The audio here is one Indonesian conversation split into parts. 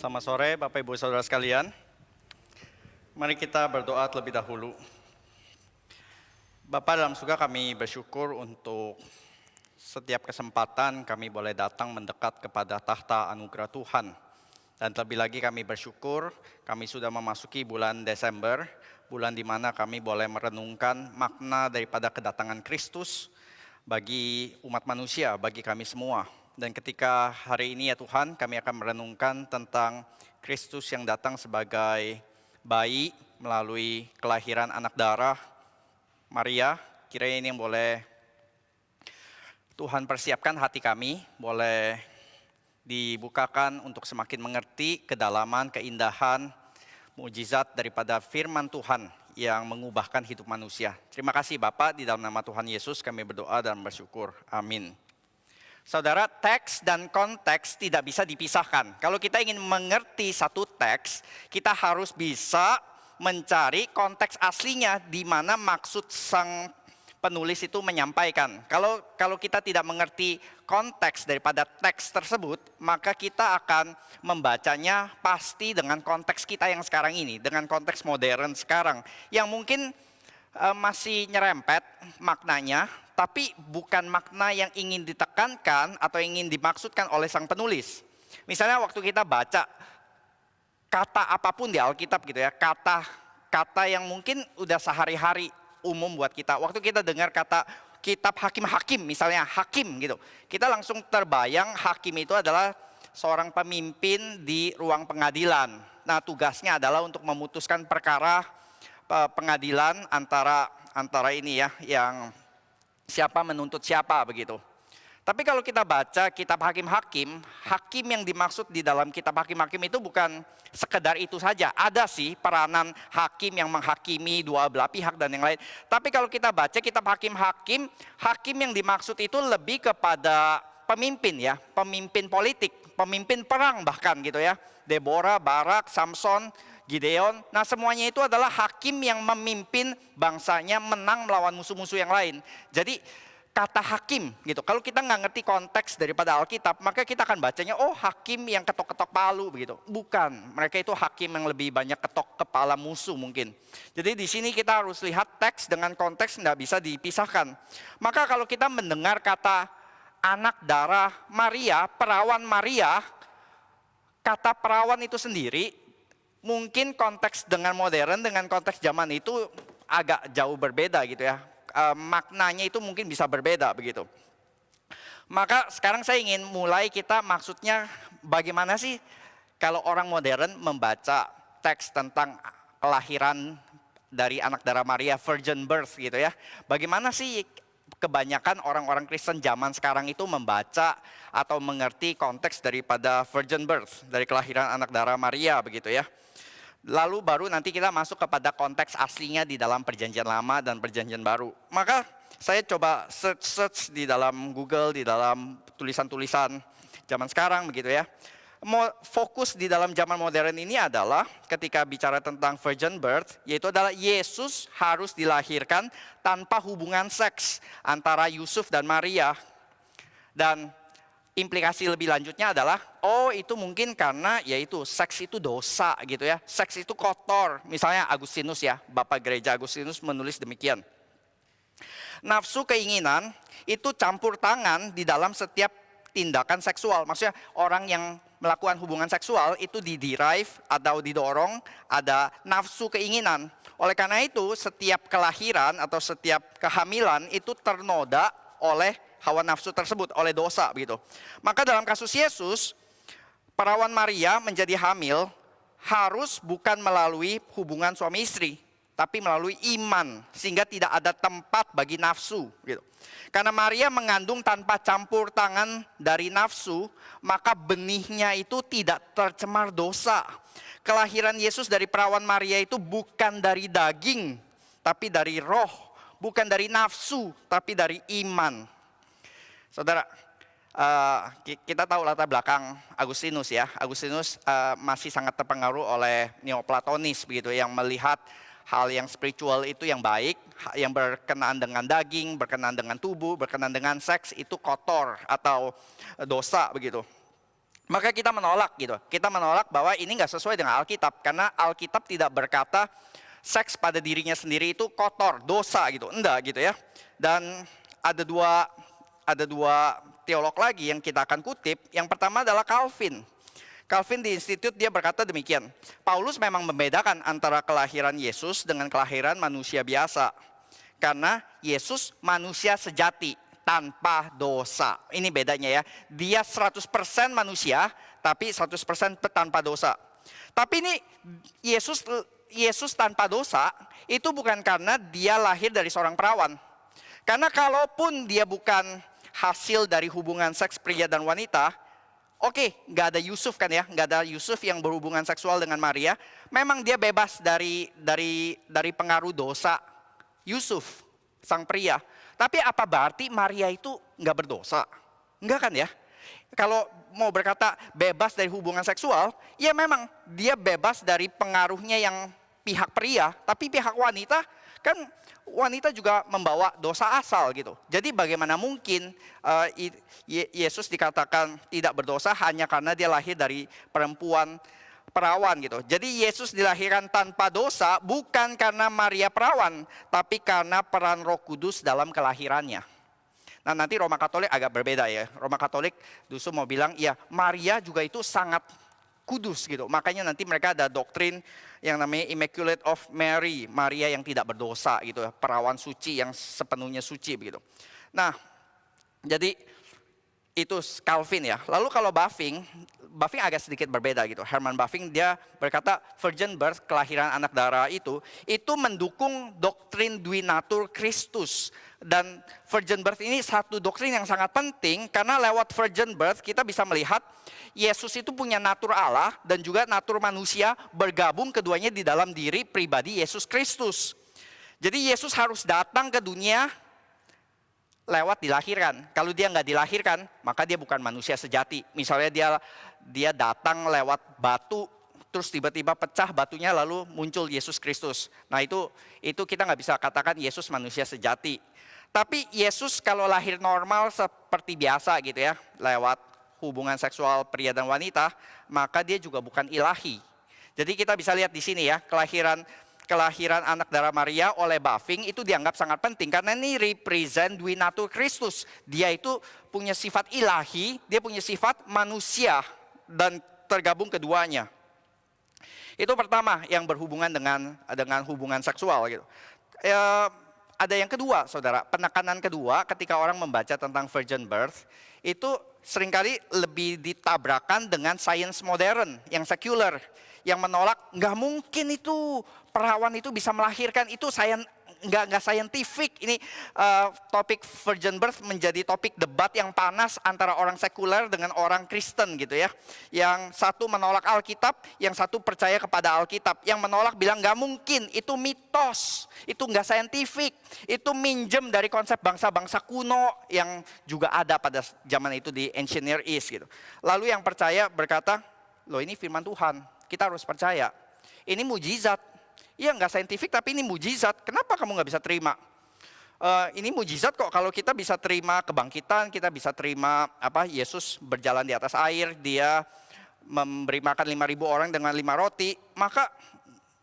Selamat sore Bapak Ibu Saudara sekalian. Mari kita berdoa terlebih dahulu. Bapa dalam surga, kami bersyukur untuk setiap kesempatan kami boleh datang mendekat kepada tahta anugerah Tuhan. Dan terlebih lagi kami bersyukur kami sudah memasuki bulan Desember, bulan di mana kami boleh merenungkan makna daripada kedatangan Kristus bagi umat manusia, bagi kami semua. Dan ketika hari ini ya Tuhan, kami akan merenungkan tentang Kristus yang datang sebagai bayi melalui kelahiran anak darah Maria. Kiranya ini yang boleh Tuhan persiapkan hati kami, boleh dibukakan untuk semakin mengerti kedalaman, keindahan, mukjizat daripada firman Tuhan yang mengubahkan hidup manusia. Terima kasih Bapak, di dalam nama Tuhan Yesus kami berdoa dan bersyukur. Amin. Saudara, teks dan konteks tidak bisa dipisahkan. Kalau kita ingin mengerti satu teks, kita harus bisa mencari konteks aslinya di mana maksud sang penulis itu menyampaikan. Kalau kita tidak mengerti konteks daripada teks tersebut, maka kita akan membacanya pasti dengan konteks kita yang sekarang ini, dengan konteks modern sekarang, yang mungkin masih nyerempet maknanya, tapi bukan makna yang ingin ditekankan atau ingin dimaksudkan oleh sang penulis. Misalnya waktu kita baca kata apapun di Alkitab gitu ya, kata yang mungkin udah sehari-hari umum buat kita. Waktu kita dengar kata kitab hakim-hakim, misalnya hakim gitu, kita langsung terbayang hakim itu adalah seorang pemimpin di ruang pengadilan. Nah, tugasnya adalah untuk memutuskan perkara pengadilan antara ini ya, yang siapa menuntut siapa begitu. Tapi kalau kita baca kitab hakim-hakim, hakim yang dimaksud di dalam kitab hakim-hakim itu bukan sekedar itu saja. Ada sih peranan hakim yang menghakimi dua belah pihak dan yang lain. Tapi kalau kita baca kitab hakim-hakim, hakim yang dimaksud itu lebih kepada pemimpin ya, pemimpin politik, pemimpin perang bahkan gitu ya. Deborah, Barak, Samson, Gideon. Nah, semuanya itu adalah hakim yang memimpin bangsanya menang melawan musuh-musuh yang lain. Jadi kata hakim gitu, kalau kita nggak ngerti konteks daripada Alkitab, maka kita akan bacanya, oh hakim yang ketok-ketok palu begitu. Bukan, mereka itu hakim yang lebih banyak ketok kepala musuh mungkin. Jadi di sini kita harus lihat teks dengan konteks, nggak bisa dipisahkan. Maka kalau kita mendengar kata anak darah Maria, perawan Maria, kata perawan itu sendiri, mungkin konteks dengan modern, dengan konteks zaman itu agak jauh berbeda gitu ya. Maknanya itu mungkin bisa berbeda begitu. Maka sekarang saya ingin mulai kita maksudnya bagaimana sih kalau orang modern membaca teks tentang kelahiran dari anak darah Maria, virgin birth gitu ya. Bagaimana sih kebanyakan orang-orang Kristen zaman sekarang itu membaca atau mengerti konteks daripada virgin birth, dari kelahiran anak darah Maria begitu ya. Lalu baru nanti kita masuk kepada konteks aslinya di dalam perjanjian lama dan perjanjian baru. Maka saya coba search di dalam Google, di dalam tulisan-tulisan zaman sekarang begitu ya. Fokus di dalam zaman modern ini adalah ketika bicara tentang virgin birth, yaitu adalah Yesus harus dilahirkan tanpa hubungan seks antara Yusuf dan Maria. Dan implikasi lebih lanjutnya adalah, oh itu mungkin karena yaitu seks itu dosa gitu ya. Seks itu kotor. Misalnya Agustinus ya, Bapak Gereja Agustinus menulis demikian. Nafsu keinginan itu campur tangan di dalam setiap tindakan seksual. Maksudnya orang yang melakukan hubungan seksual itu diderive atau didorong ada nafsu keinginan. Oleh karena itu setiap kelahiran atau setiap kehamilan itu ternoda oleh hawa nafsu tersebut, oleh dosa begitu. Maka dalam kasus Yesus, perawan Maria menjadi hamil harus bukan melalui hubungan suami istri, tapi melalui iman, sehingga tidak ada tempat bagi nafsu gitu. Karena Maria mengandung tanpa campur tangan dari nafsu, maka benihnya itu tidak tercemar dosa. Kelahiran Yesus dari perawan Maria itu bukan dari daging, tapi dari roh, bukan dari nafsu, tapi dari iman. Saudara, kita tahu latar belakang Agustinus ya. Agustinus masih sangat terpengaruh oleh Neoplatonis begitu, yang melihat hal yang spiritual itu yang baik, yang berkenaan dengan daging, berkenaan dengan tubuh, berkenaan dengan seks itu kotor atau dosa begitu. Maka kita menolak gitu. Kita menolak bahwa ini nggak sesuai dengan Alkitab. Karena Alkitab tidak berkata seks pada dirinya sendiri itu kotor, dosa gitu. Enggak gitu ya. Dan ada dua teolog lagi yang kita akan kutip. Yang pertama adalah Calvin. Calvin di Institute dia berkata demikian. Paulus memang membedakan antara kelahiran Yesus dengan kelahiran manusia biasa. Karena Yesus manusia sejati tanpa dosa. Ini bedanya ya. Dia 100% manusia tapi 100% tanpa dosa. Tapi ini Yesus tanpa dosa itu bukan karena dia lahir dari seorang perawan. Karena kalaupun dia bukan hasil dari hubungan seks pria dan wanita, oke, nggak ada Yusuf kan ya, nggak ada Yusuf yang berhubungan seksual dengan Maria. Memang dia bebas dari pengaruh dosa Yusuf, sang pria. Tapi apa berarti Maria itu nggak berdosa? Enggak kan ya? Kalau mau berkata bebas dari hubungan seksual, ya memang dia bebas dari pengaruhnya yang pihak pria. Tapi pihak wanita, kan wanita juga membawa dosa asal gitu. Jadi bagaimana mungkin Yesus dikatakan tidak berdosa hanya karena dia lahir dari perempuan perawan gitu. Jadi Yesus dilahirkan tanpa dosa bukan karena Maria perawan, tapi karena peran Roh Kudus dalam kelahirannya. Nah nanti Roma Katolik agak berbeda ya. Roma Katolik justru mau bilang ya Maria juga itu sangat kudus gitu. Makanya nanti mereka ada doktrin yang namanya Immaculate of Mary, Maria yang tidak berdosa gitu ya, perawan suci yang sepenuhnya suci begitu. Nah, jadi itu Calvin ya. Lalu kalau Bavinck agak sedikit berbeda gitu. Herman Bavinck dia berkata virgin birth, kelahiran anak darah itu mendukung doktrin Dui Natur Kristus. Dan virgin birth ini satu doktrin yang sangat penting karena lewat virgin birth kita bisa melihat Yesus itu punya natur Allah dan juga natur manusia bergabung keduanya di dalam diri pribadi Yesus Kristus. Jadi Yesus harus datang ke dunia lewat dilahirkan. Kalau dia nggak dilahirkan, maka dia bukan manusia sejati. Misalnya dia datang lewat batu, terus tiba-tiba pecah batunya lalu muncul Yesus Kristus. Nah itu kita nggak bisa katakan Yesus manusia sejati. Tapi Yesus kalau lahir normal seperti biasa gitu ya, lewat hubungan seksual pria dan wanita, maka dia juga bukan ilahi. Jadi kita bisa lihat di sini ya, kelahiran anak darah Maria oleh Bavinck itu dianggap sangat penting karena ini represent Dui Natur Kristus. Dia itu punya sifat ilahi, dia punya sifat manusia dan tergabung keduanya. Itu pertama yang berhubungan dengan hubungan seksual gitu. Ada yang kedua, saudara, penekanan kedua ketika orang membaca tentang virgin birth itu seringkali lebih ditabrakan dengan sains modern yang sekuler, yang menolak nggak mungkin itu perawan itu bisa melahirkan, itu nggak scientific. Ini topik virgin birth menjadi topik debat yang panas antara orang sekuler dengan orang Kristen gitu ya. Yang satu menolak Alkitab, yang satu percaya kepada Alkitab. Yang menolak bilang nggak mungkin, itu mitos, itu nggak scientific, itu minjem dari konsep bangsa-bangsa kuno yang juga ada pada zaman itu di Ancient Near East gitu. Lalu yang percaya berkata, loh ini firman Tuhan, kita harus percaya. Ini mujizat. Iya nggak saintifik tapi ini mujizat. Kenapa kamu nggak bisa terima? Ini mujizat kok kalau kita bisa terima kebangkitan, kita bisa terima Yesus berjalan di atas air, dia memberi makan 5.000 orang dengan 5 roti, maka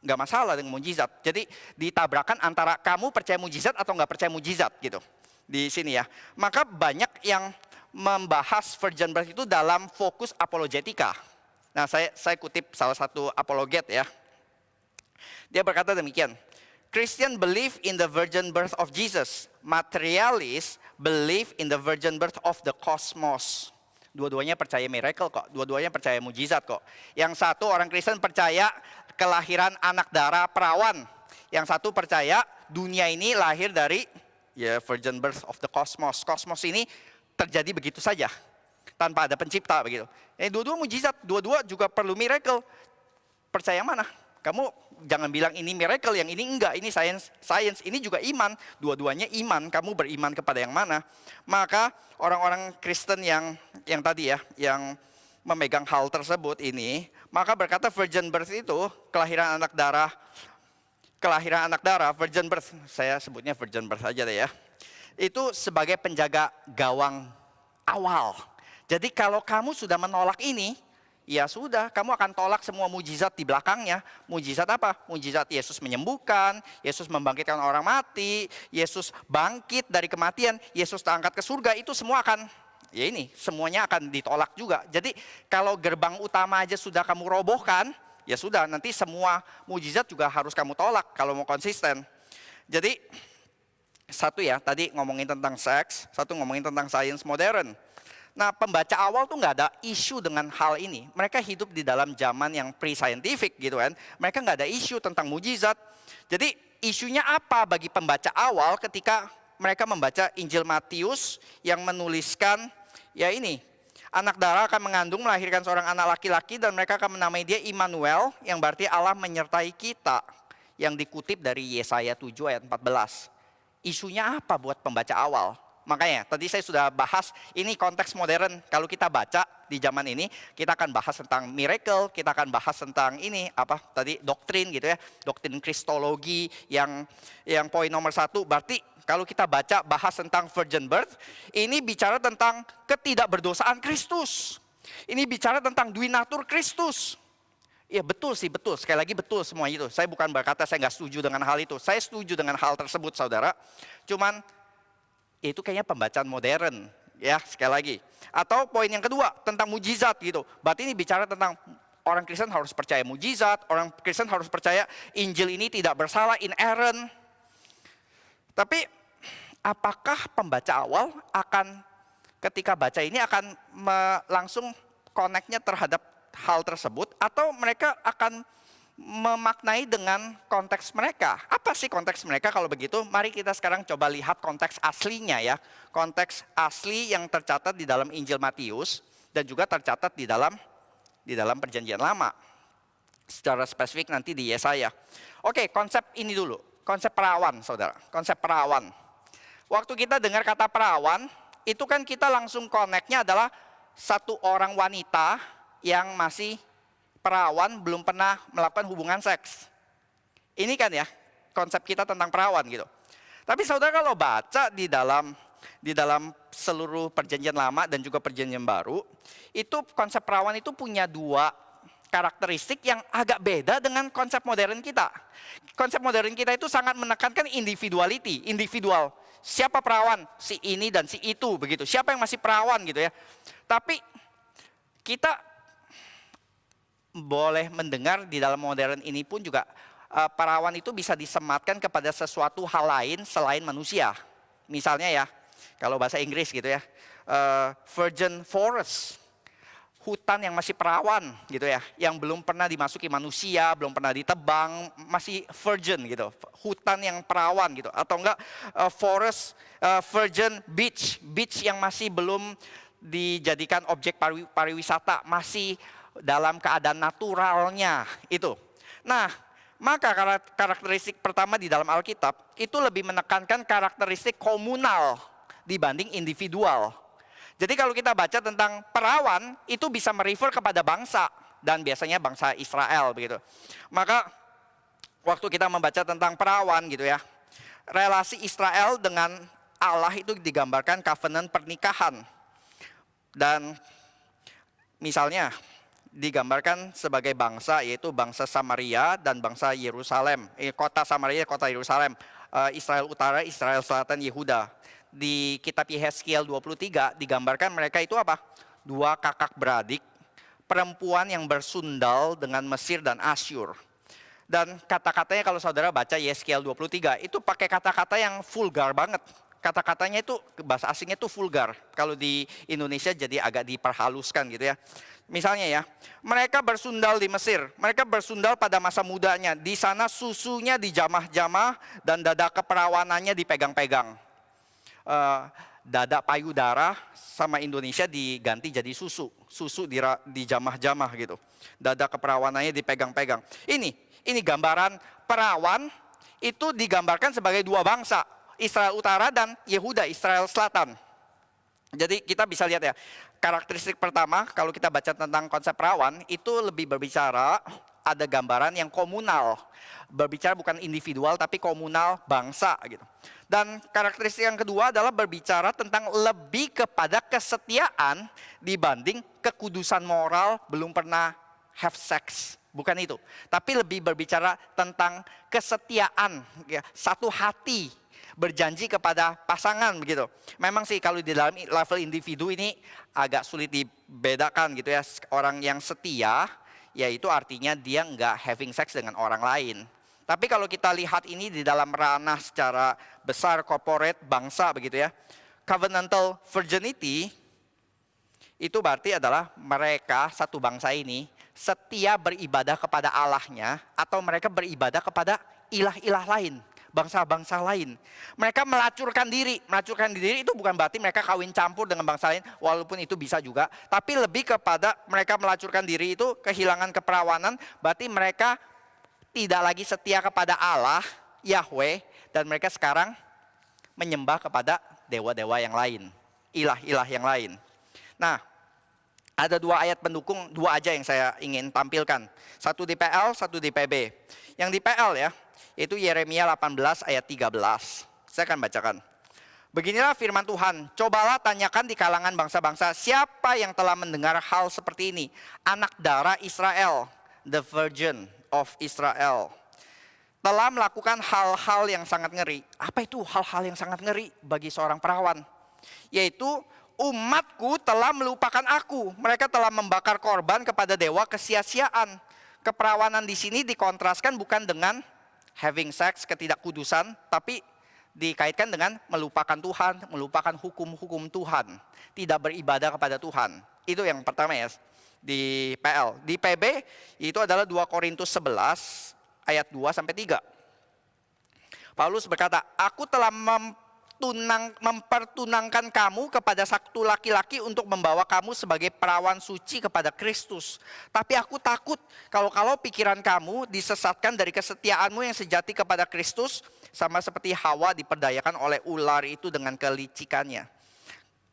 nggak masalah dengan mujizat. Jadi ditabrakan antara kamu percaya mujizat atau nggak percaya mujizat gitu di sini ya. Maka banyak yang membahas virgin birth itu dalam fokus apologetika. Nah saya kutip salah satu apologet ya. Dia berkata demikian, Christian believe in the virgin birth of Jesus. Materialists believe in the virgin birth of the cosmos. Dua-duanya percaya miracle kok, dua-duanya percaya mujizat kok. Yang satu orang Kristen percaya kelahiran anak darah perawan. Yang satu percaya dunia ini lahir dari virgin birth of the cosmos. Kosmos ini terjadi begitu saja, tanpa ada pencipta begitu. Dua-dua mujizat, dua-dua juga perlu miracle. Percaya yang mana? Kamu jangan bilang ini miracle, yang ini enggak, ini science, ini juga iman. Dua-duanya iman, kamu beriman kepada yang mana? Maka orang-orang Kristen yang tadi ya, yang memegang hal tersebut ini, maka berkata virgin birth itu kelahiran anak darah, virgin birth, saya sebutnya virgin birth aja deh ya. Itu sebagai penjaga gawang awal. Jadi kalau kamu sudah menolak ini, ya sudah, kamu akan tolak semua mujizat di belakangnya. Mujizat apa? Mujizat Yesus menyembuhkan, Yesus membangkitkan orang mati, Yesus bangkit dari kematian, Yesus terangkat ke surga, itu semua akan, ya ini, semuanya akan ditolak juga. Jadi kalau gerbang utama aja sudah kamu robohkan, ya sudah, nanti semua mujizat juga harus kamu tolak kalau mau konsisten. Jadi satu ya, tadi ngomongin tentang seks, satu ngomongin tentang sains modern. Nah, pembaca awal tuh nggak ada isu dengan hal ini. Mereka hidup di dalam zaman yang pre-scientific gitu kan. Mereka nggak ada isu tentang mujizat. Jadi isunya apa bagi pembaca awal ketika mereka membaca Injil Matius yang menuliskan, ya ini, anak darah akan mengandung melahirkan seorang anak laki-laki dan mereka akan menamai dia Immanuel, yang berarti Allah menyertai kita, yang dikutip dari Yesaya 7 ayat 14. Isunya apa buat pembaca awal? Makanya tadi saya sudah bahas ini konteks modern. Kalau kita baca di zaman ini, kita akan bahas tentang miracle, kita akan bahas tentang ini apa tadi doktrin gitu ya, doktrin kristologi yang poin nomor 1. Berarti kalau kita baca bahas tentang virgin birth, ini bicara tentang ketidakberdosaan Kristus. Ini bicara tentang dui natur Kristus. Ya betul sih, betul. Sekali lagi betul semua itu. Saya bukan berkata saya nggak setuju dengan hal itu. Saya setuju dengan hal tersebut, saudara. Cuman itu kayaknya pembacaan modern, ya sekali lagi. Atau poin yang kedua tentang mujizat gitu. Berarti ini bicara tentang orang Kristen harus percaya mujizat, orang Kristen harus percaya Injil ini tidak bersalah, inerrant. Tapi apakah pembaca awal akan ketika baca ini akan langsung connect-nya terhadap hal tersebut, atau mereka akan memaknai dengan konteks mereka? Apa sih konteks mereka kalau begitu? Mari kita sekarang coba lihat konteks aslinya ya. Konteks asli yang tercatat di dalam Injil Matius dan juga tercatat di dalam Perjanjian Lama. Secara spesifik nanti di Yesaya. Oke, konsep ini dulu. Konsep perawan, saudara. Konsep perawan. Waktu kita dengar kata perawan, itu kan kita langsung connect-nya adalah satu orang wanita yang masih perawan, belum pernah melakukan hubungan seks. Ini kan ya konsep kita tentang perawan gitu. Tapi saudara kalau baca di dalam seluruh Perjanjian Lama dan juga Perjanjian Baru, itu konsep perawan itu punya dua karakteristik yang agak beda dengan konsep modern kita. Konsep modern kita itu sangat menekankan individuality, individual. Siapa perawan? Si ini dan si itu begitu. Siapa yang masih perawan gitu ya. Tapi kita boleh mendengar di dalam modern ini pun juga perawan itu bisa disematkan kepada sesuatu hal lain selain manusia. Misalnya ya, kalau bahasa Inggris gitu ya, virgin forest, hutan yang masih perawan gitu ya, yang belum pernah dimasuki manusia, belum pernah ditebang, masih virgin gitu, hutan yang perawan gitu. Atau enggak forest, virgin beach, beach yang masih belum dijadikan objek pariwisata, masih dalam keadaan naturalnya itu. Nah, maka karakteristik pertama di dalam Alkitab itu lebih menekankan karakteristik komunal dibanding individual. Jadi kalau kita baca tentang perawan, itu bisa merefer kepada bangsa, dan biasanya bangsa Israel begitu. Maka waktu kita membaca tentang perawan gitu ya, relasi Israel dengan Allah itu digambarkan covenant pernikahan. Dan misalnya digambarkan sebagai bangsa, yaitu bangsa Samaria dan bangsa Yerusalem. Kota Samaria, kota Yerusalem. Israel Utara, Israel Selatan, Yehuda. Di kitab Yehezkiel 23 digambarkan mereka itu apa? Dua kakak beradik, perempuan yang bersundal dengan Mesir dan Asyur. Dan kata-katanya kalau saudara baca Yehezkiel 23, itu pakai kata-kata yang vulgar banget. Kata-katanya itu, bahasa asingnya itu vulgar. Kalau di Indonesia jadi agak diperhaluskan gitu ya. Misalnya ya, mereka bersundal di Mesir. Mereka bersundal pada masa mudanya. Di sana susunya dijamah-jamah dan dada keperawanannya dipegang-pegang. Dada payudara sama Indonesia diganti jadi susu. Susu dijamah-jamah gitu. Dada keperawanannya dipegang-pegang. Ini gambaran perawan itu digambarkan sebagai dua bangsa. Israel Utara dan Yehuda, Israel Selatan. Jadi kita bisa lihat ya, karakteristik pertama kalau kita baca tentang konsep perawan itu lebih berbicara ada gambaran yang komunal. Berbicara bukan individual tapi komunal, bangsa gitu. Dan karakteristik yang kedua adalah berbicara tentang lebih kepada kesetiaan dibanding kekudusan moral, belum pernah have sex. Bukan itu. Tapi lebih berbicara tentang kesetiaan, ya, satu hati, berjanji kepada pasangan begitu. Memang sih kalau di dalam level individu ini agak sulit dibedakan gitu ya. Orang yang setia, yaitu artinya dia nggak having sex dengan orang lain. Tapi kalau kita lihat ini di dalam ranah secara besar, corporate, bangsa begitu ya. Covenantal virginity, itu berarti adalah mereka, satu bangsa ini, setia beribadah kepada Allahnya, atau mereka beribadah kepada ilah-ilah lain, bangsa-bangsa lain. Mereka melacurkan diri. Melacurkan diri itu bukan berarti mereka kawin campur dengan bangsa lain, walaupun itu bisa juga. Tapi lebih kepada mereka melacurkan diri itu kehilangan keperawanan, berarti mereka tidak lagi setia kepada Allah, Yahweh, dan mereka sekarang menyembah kepada dewa-dewa yang lain, ilah-ilah yang lain. Nah, ada dua ayat pendukung, dua aja yang saya ingin tampilkan. Satu di PL, satu di PB. Yang di PL ya, itu Yeremia 18 ayat 13. Saya akan bacakan. Beginilah firman Tuhan, cobalah tanyakan di kalangan bangsa-bangsa, siapa yang telah mendengar hal seperti ini? Anak darah Israel, the virgin of Israel, telah melakukan hal-hal yang sangat ngeri. Apa itu hal-hal yang sangat ngeri bagi seorang perawan? Yaitu umatku telah melupakan aku. Mereka telah membakar korban kepada dewa kesia-siaan. Keperawanan di sini dikontraskan bukan dengan having sex, ketidakkudusan, tapi dikaitkan dengan melupakan Tuhan, melupakan hukum-hukum Tuhan, tidak beribadah kepada Tuhan. Itu yang pertama ya, di PL. Di PB itu adalah 2 Korintus 11 ayat 2 sampai 3. Paulus berkata, aku telah mempertunangkan kamu kepada satu laki-laki untuk membawa kamu sebagai perawan suci kepada Kristus. Tapi aku takut kalau pikiran kamu disesatkan dari kesetiaanmu yang sejati kepada Kristus, sama seperti Hawa diperdayakan oleh ular itu dengan kelicikannya.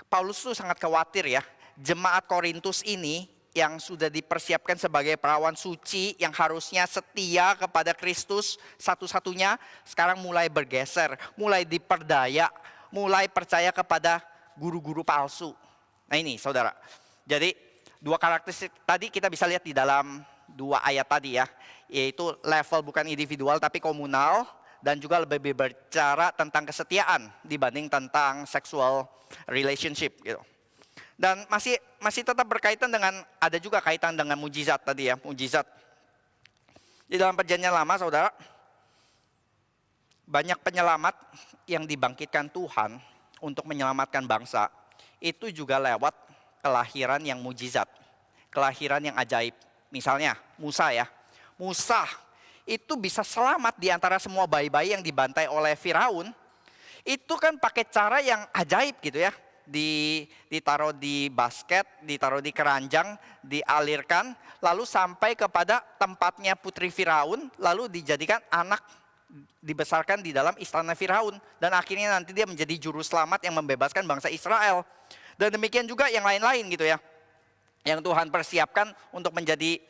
Paulus tuh sangat khawatir ya, jemaat Korintus ini yang sudah dipersiapkan sebagai perawan suci yang harusnya setia kepada Kristus satu-satunya, sekarang mulai bergeser, mulai diperdaya, mulai percaya kepada guru-guru palsu. Nah ini saudara, jadi dua karakteristik tadi kita bisa lihat di dalam dua ayat tadi ya, yaitu level bukan individual tapi komunal, dan juga lebih berbicara tentang kesetiaan dibanding tentang sexual relationship gitu. Dan masih tetap berkaitan dengan, ada juga kaitan dengan mujizat tadi ya, mujizat. Di dalam perjanjian lama saudara, banyak penyelamat yang dibangkitkan Tuhan untuk menyelamatkan bangsa, itu juga lewat kelahiran yang mujizat, kelahiran yang ajaib. Misalnya Musa ya, Musa itu bisa selamat di antara semua bayi-bayi yang dibantai oleh Firaun, itu kan pakai cara yang ajaib gitu ya. Ditaruh di basket, ditaruh di keranjang, dialirkan, lalu sampai kepada tempatnya putri Firaun, lalu dijadikan anak, dibesarkan di dalam istana Firaun. Dan akhirnya nanti dia menjadi juru selamat yang membebaskan bangsa Israel. Dan demikian juga yang lain-lain gitu ya, yang Tuhan persiapkan untuk menjadi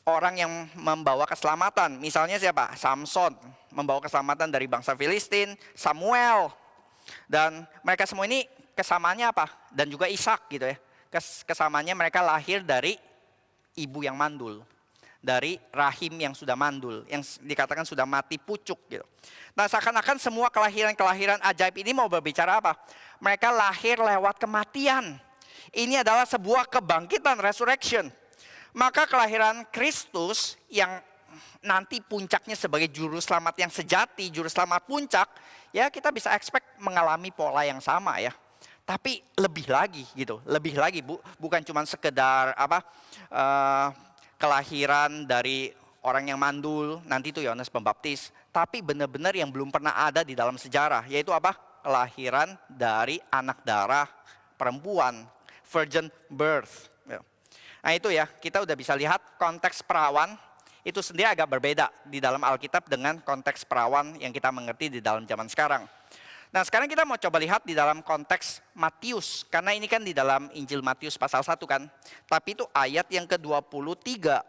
orang yang membawa keselamatan. Misalnya siapa? Samson, membawa keselamatan dari bangsa Filistin, Samuel. Dan mereka semua ini kesamaannya apa? Dan juga Ishak gitu ya. Kesamaannya mereka lahir dari ibu yang mandul. Dari rahim yang sudah mandul. Yang dikatakan sudah mati pucuk gitu. Nah seakan-akan semua kelahiran-kelahiran ajaib ini mau berbicara apa? Mereka lahir lewat kematian. Ini adalah sebuah kebangkitan, resurrection. Maka kelahiran Kristus yang nanti puncaknya sebagai juru selamat yang sejati, juru selamat puncak, ya kita bisa expect mengalami pola yang sama ya. Tapi lebih lagi gitu, lebih lagi bukan cuma sekedar kelahiran dari orang yang mandul, nanti itu Yohanes Pembaptis, tapi benar-benar yang belum pernah ada di dalam sejarah, yaitu apa? Kelahiran dari anak darah perempuan, virgin birth. Nah itu ya, kita udah bisa lihat konteks perawan itu sendiri agak berbeda di dalam Alkitab dengan konteks perawan yang kita mengerti di dalam zaman sekarang. Nah sekarang kita mau coba lihat di dalam konteks Matius. Karena ini kan di dalam Injil Matius pasal 1 kan. Tapi itu ayat yang ke-23.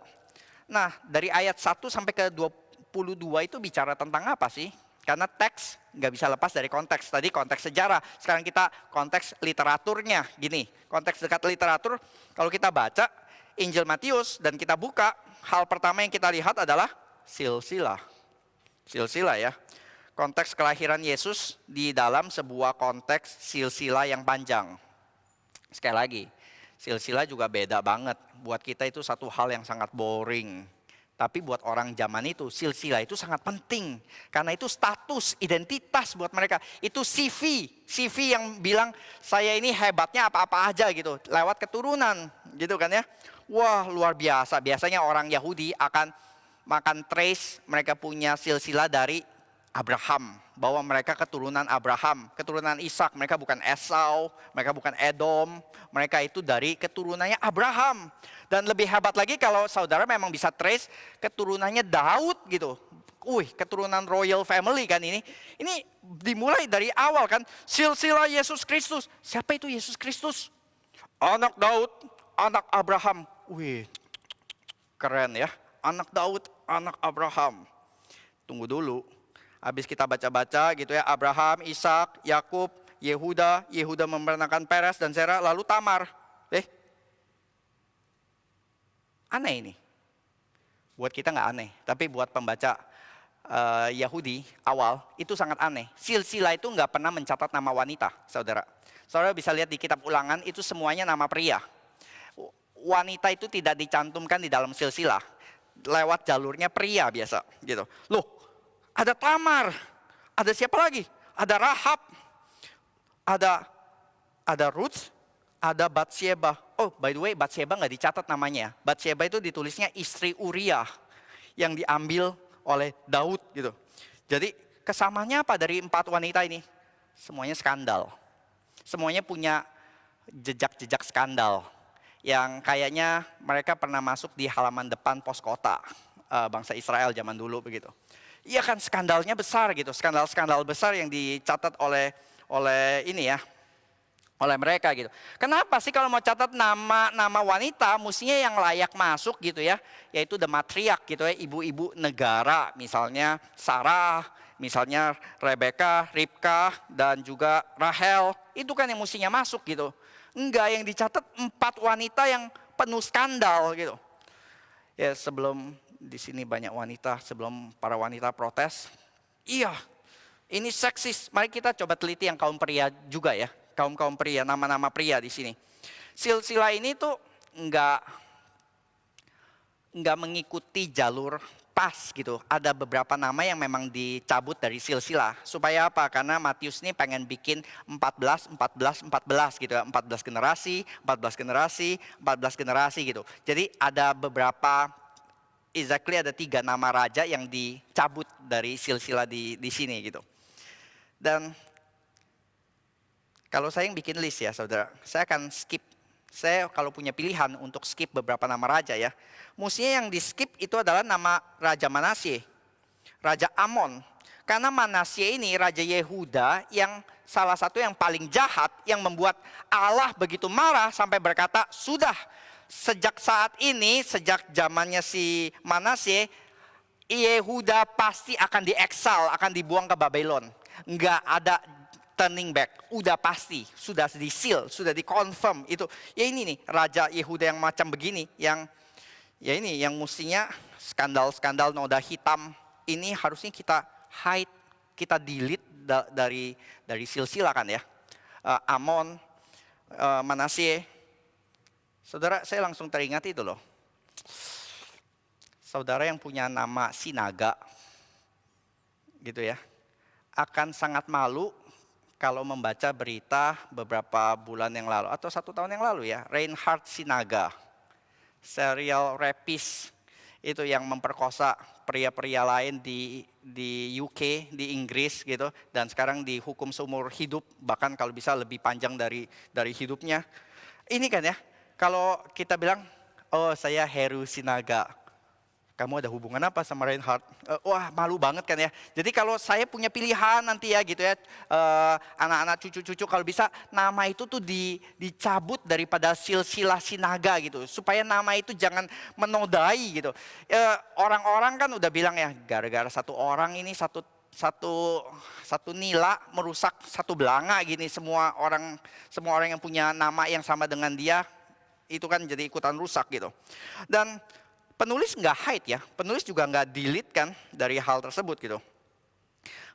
Nah, dari ayat 1 sampai ke 22 itu bicara tentang apa sih? Karena teks nggak bisa lepas dari konteks. Tadi konteks sejarah, sekarang kita konteks literaturnya. Gini, konteks dekat literatur, kalau kita baca Injil Matius dan kita buka, hal pertama yang kita lihat adalah silsilah. Silsilah ya. Konteks kelahiran Yesus di dalam sebuah konteks silsilah yang panjang. Sekali lagi, silsilah juga beda banget. Buat kita itu satu hal yang sangat boring. Tapi buat orang zaman itu, silsilah itu sangat penting. Karena itu status, identitas buat mereka. Itu CV. CV yang bilang, saya ini hebatnya apa-apa aja gitu. Lewat keturunan gitu kan ya. Wah, luar biasa. Biasanya orang Yahudi akan makan trace, mereka punya silsilah dari Abraham. Bahwa mereka keturunan Abraham, keturunan Ishak. Mereka bukan Esau, mereka bukan Edom. Mereka itu dari keturunannya Abraham. Dan lebih hebat lagi kalau saudara memang bisa trace keturunannya Daud gitu. Keturunan royal family kan ini. Ini dimulai dari awal kan. Silsilah Yesus Kristus. Siapa itu Yesus Kristus? Anak Daud, anak Abraham. Keren ya. Anak Daud, anak Abraham. Tunggu dulu. Habis kita baca-baca gitu ya. Abraham, Ishak, Yakub, Yehuda. Yehuda memenangkan Peres dan Zerah. Lalu Tamar. Aneh ini. Buat kita nggak aneh. Tapi buat pembaca Yahudi awal itu sangat aneh. Silsilah itu nggak pernah mencatat nama wanita, saudara. Saudara bisa lihat di kitab Ulangan itu semuanya nama pria. Wanita itu tidak dicantumkan di dalam silsilah. Lewat jalurnya pria biasa gitu. Loh, ada Tamar. Ada siapa lagi? Ada Rahab. Ada Ruth. Ada Batsheba. Oh, by the way, Batsheba nggak dicatat namanya. Batsheba itu ditulisnya istri Uriah yang diambil oleh Daud gitu. Jadi kesamanya apa dari 4 wanita ini? Semuanya skandal. Semuanya punya jejak-jejak skandal yang kayaknya mereka pernah masuk di halaman depan pos kota bangsa Israel zaman dulu begitu. Iya kan, skandalnya besar gitu, skandal-skandal besar yang dicatat oleh ini ya. Oleh mereka gitu. Kenapa sih kalau mau catat nama wanita mestinya yang layak masuk gitu ya. Yaitu the matriarch gitu ya, ibu-ibu negara. Misalnya Sarah, misalnya Rebecca, Ribka, dan juga Rahel. Itu kan yang mestinya masuk gitu. Enggak, yang dicatat 4 wanita yang penuh skandal gitu. Ya sebelum di sini banyak wanita, sebelum para wanita protes. Iya, ini seksis. Mari kita coba teliti yang kaum pria juga ya. Kaum pria, nama-nama pria di sini. Silsilah ini tuh enggak mengikuti jalur pas gitu. Ada beberapa nama yang memang dicabut dari silsilah. Supaya apa? Karena Matius ini pengen bikin 14 gitu ya. 14 generasi gitu. Jadi ada beberapa, exactly ada 3 nama raja yang dicabut dari silsilah di sini gitu. Dan kalau saya yang bikin list ya saudara, saya akan skip. Saya kalau punya pilihan untuk skip beberapa nama raja ya. Mestinya yang di skip itu adalah nama Raja Manasye. Raja Amon. Karena Manasye ini Raja Yehuda yang salah satu yang paling jahat. Yang membuat Allah begitu marah sampai berkata, sudah sejak saat ini, sejak zamannya si Manasye, Yehuda pasti akan dieksil, akan dibuang ke Babylon. Enggak ada turning back, udah pasti, sudah di-seal, sudah di-confirm itu. Ya ini nih, Raja Yehuda yang macam begini, yang ya ini yang mestinya skandal-skandal noda hitam ini harusnya kita hide, kita delete dari silsilah kan ya. Amon, Manasye. Saudara, saya langsung teringat itu loh. Saudara yang punya nama Sinaga, gitu ya, akan sangat malu kalau membaca berita beberapa bulan yang lalu atau 1 tahun yang lalu ya, Reinhard Sinaga, serial rapist itu yang memperkosa pria-pria lain di UK, di Inggris gitu, dan sekarang dihukum seumur hidup, bahkan kalau bisa lebih panjang dari hidupnya. Ini kan ya, kalau kita bilang, oh saya Heru Sinaga, Kamu ada hubungan apa sama Reinhard? Wah, malu banget kan ya. Jadi kalau saya punya pilihan nanti ya gitu ya, anak-anak cucu-cucu kalau bisa nama itu tuh dicabut daripada silsilah sinaga gitu. Supaya nama itu jangan menodai gitu. Orang-orang kan udah bilang ya, gara-gara satu orang ini satu nila merusak satu belanga gini, semua orang yang punya nama yang sama dengan dia itu kan jadi ikutan rusak gitu. Dan penulis nggak hide ya, penulis juga nggak delete kan dari hal tersebut gitu.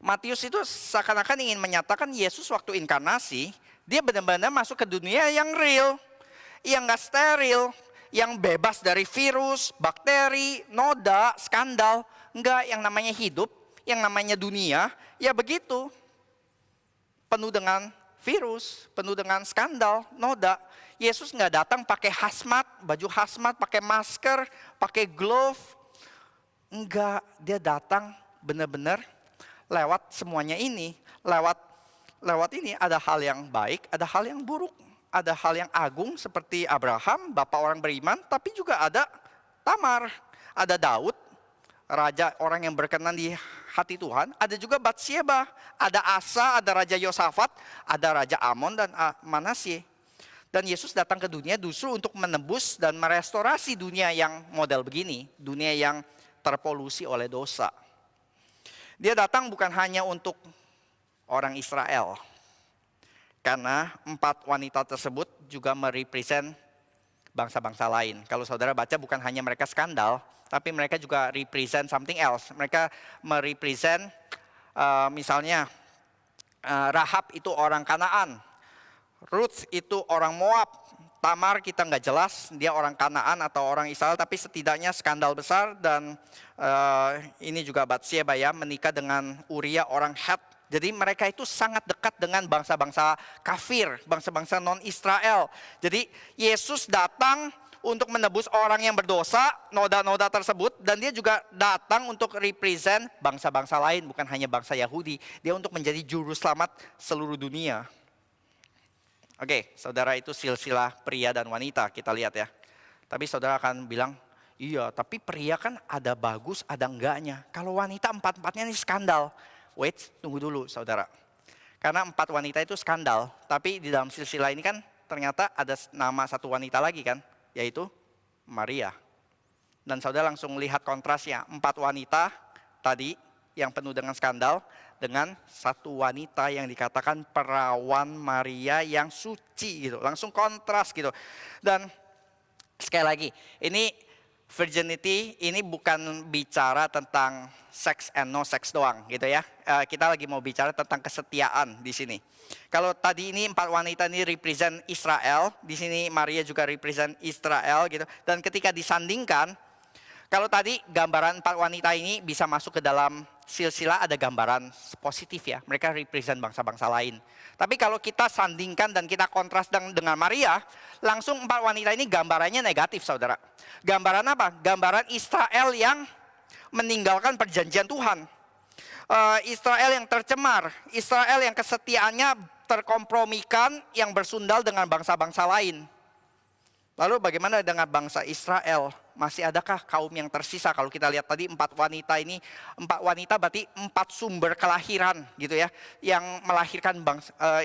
Matius itu seakan-akan ingin menyatakan Yesus waktu inkarnasi, dia benar-benar masuk ke dunia yang real, yang nggak steril, yang bebas dari virus, bakteri, noda, skandal. Nggak, yang namanya hidup, yang namanya dunia, ya begitu. Penuh dengan virus, penuh dengan skandal, noda. Yesus nggak datang pakai hazmat, baju hazmat, pakai masker, pakai glove. Enggak, dia datang benar-benar lewat semuanya ini. Lewat ini ada hal yang baik, ada hal yang buruk. Ada hal yang agung seperti Abraham, bapak orang beriman, tapi juga ada Tamar, ada Daud, raja orang yang berkenan di hati Tuhan. Ada juga Batsyeba, ada Asa, ada Raja Yosafat, ada Raja Amon dan Manasye. Dan Yesus datang ke dunia justru untuk menebus dan merestorasi dunia yang model begini. Dunia yang terpolusi oleh dosa. Dia datang bukan hanya untuk orang Israel. Karena 4 wanita tersebut juga merepresent bangsa-bangsa lain. Kalau saudara baca bukan hanya mereka skandal, tapi mereka juga represent something else. Mereka merepresent misalnya Rahab itu orang Kanaan. Ruth itu orang Moab, Tamar kita nggak jelas dia orang Kanaan atau orang Israel, tapi setidaknya skandal besar. Dan ini juga Batsyeba ya, menikah dengan Uria orang Het. Jadi mereka itu sangat dekat dengan bangsa-bangsa kafir, bangsa-bangsa non-Israel. Jadi Yesus datang untuk menebus orang yang berdosa, noda-noda tersebut. Dan dia juga datang untuk represent bangsa-bangsa lain, bukan hanya bangsa Yahudi. Dia untuk menjadi juru selamat seluruh dunia. Oke, saudara, itu silsilah pria dan wanita, kita lihat ya. Tapi saudara akan bilang, iya tapi pria kan ada bagus, ada enggaknya. Kalau wanita 4-4-nya ini skandal. Wait, tunggu dulu saudara. Karena 4 wanita itu skandal. Tapi di dalam silsilah ini kan ternyata ada nama satu wanita lagi kan, yaitu Maria. Dan saudara langsung lihat kontrasnya. 4 wanita tadi yang penuh dengan skandal, dengan satu wanita yang dikatakan perawan Maria yang suci gitu. Langsung kontras gitu. Dan sekali lagi, ini virginity ini bukan bicara tentang sex and no sex doang gitu ya. Kita lagi mau bicara tentang kesetiaan di sini. Kalau tadi ini 4 wanita ini represent Israel, di sini Maria juga represent Israel gitu. Dan ketika disandingkan, kalau tadi gambaran 4 wanita ini bisa masuk ke dalam silsilah, ada gambaran positif ya. Mereka represent bangsa-bangsa lain. Tapi kalau kita sandingkan dan kita kontras dengan Maria, langsung 4 wanita ini gambarannya negatif saudara. Gambaran apa? Gambaran Israel yang meninggalkan perjanjian Tuhan. Israel yang tercemar. Israel yang kesetiaannya terkompromikan, yang bersundal dengan bangsa-bangsa lain. Lalu bagaimana dengan bangsa Israel? Masih adakah kaum yang tersisa? Kalau kita lihat tadi 4 wanita ini, 4 wanita berarti 4 sumber kelahiran gitu ya. Yang melahirkan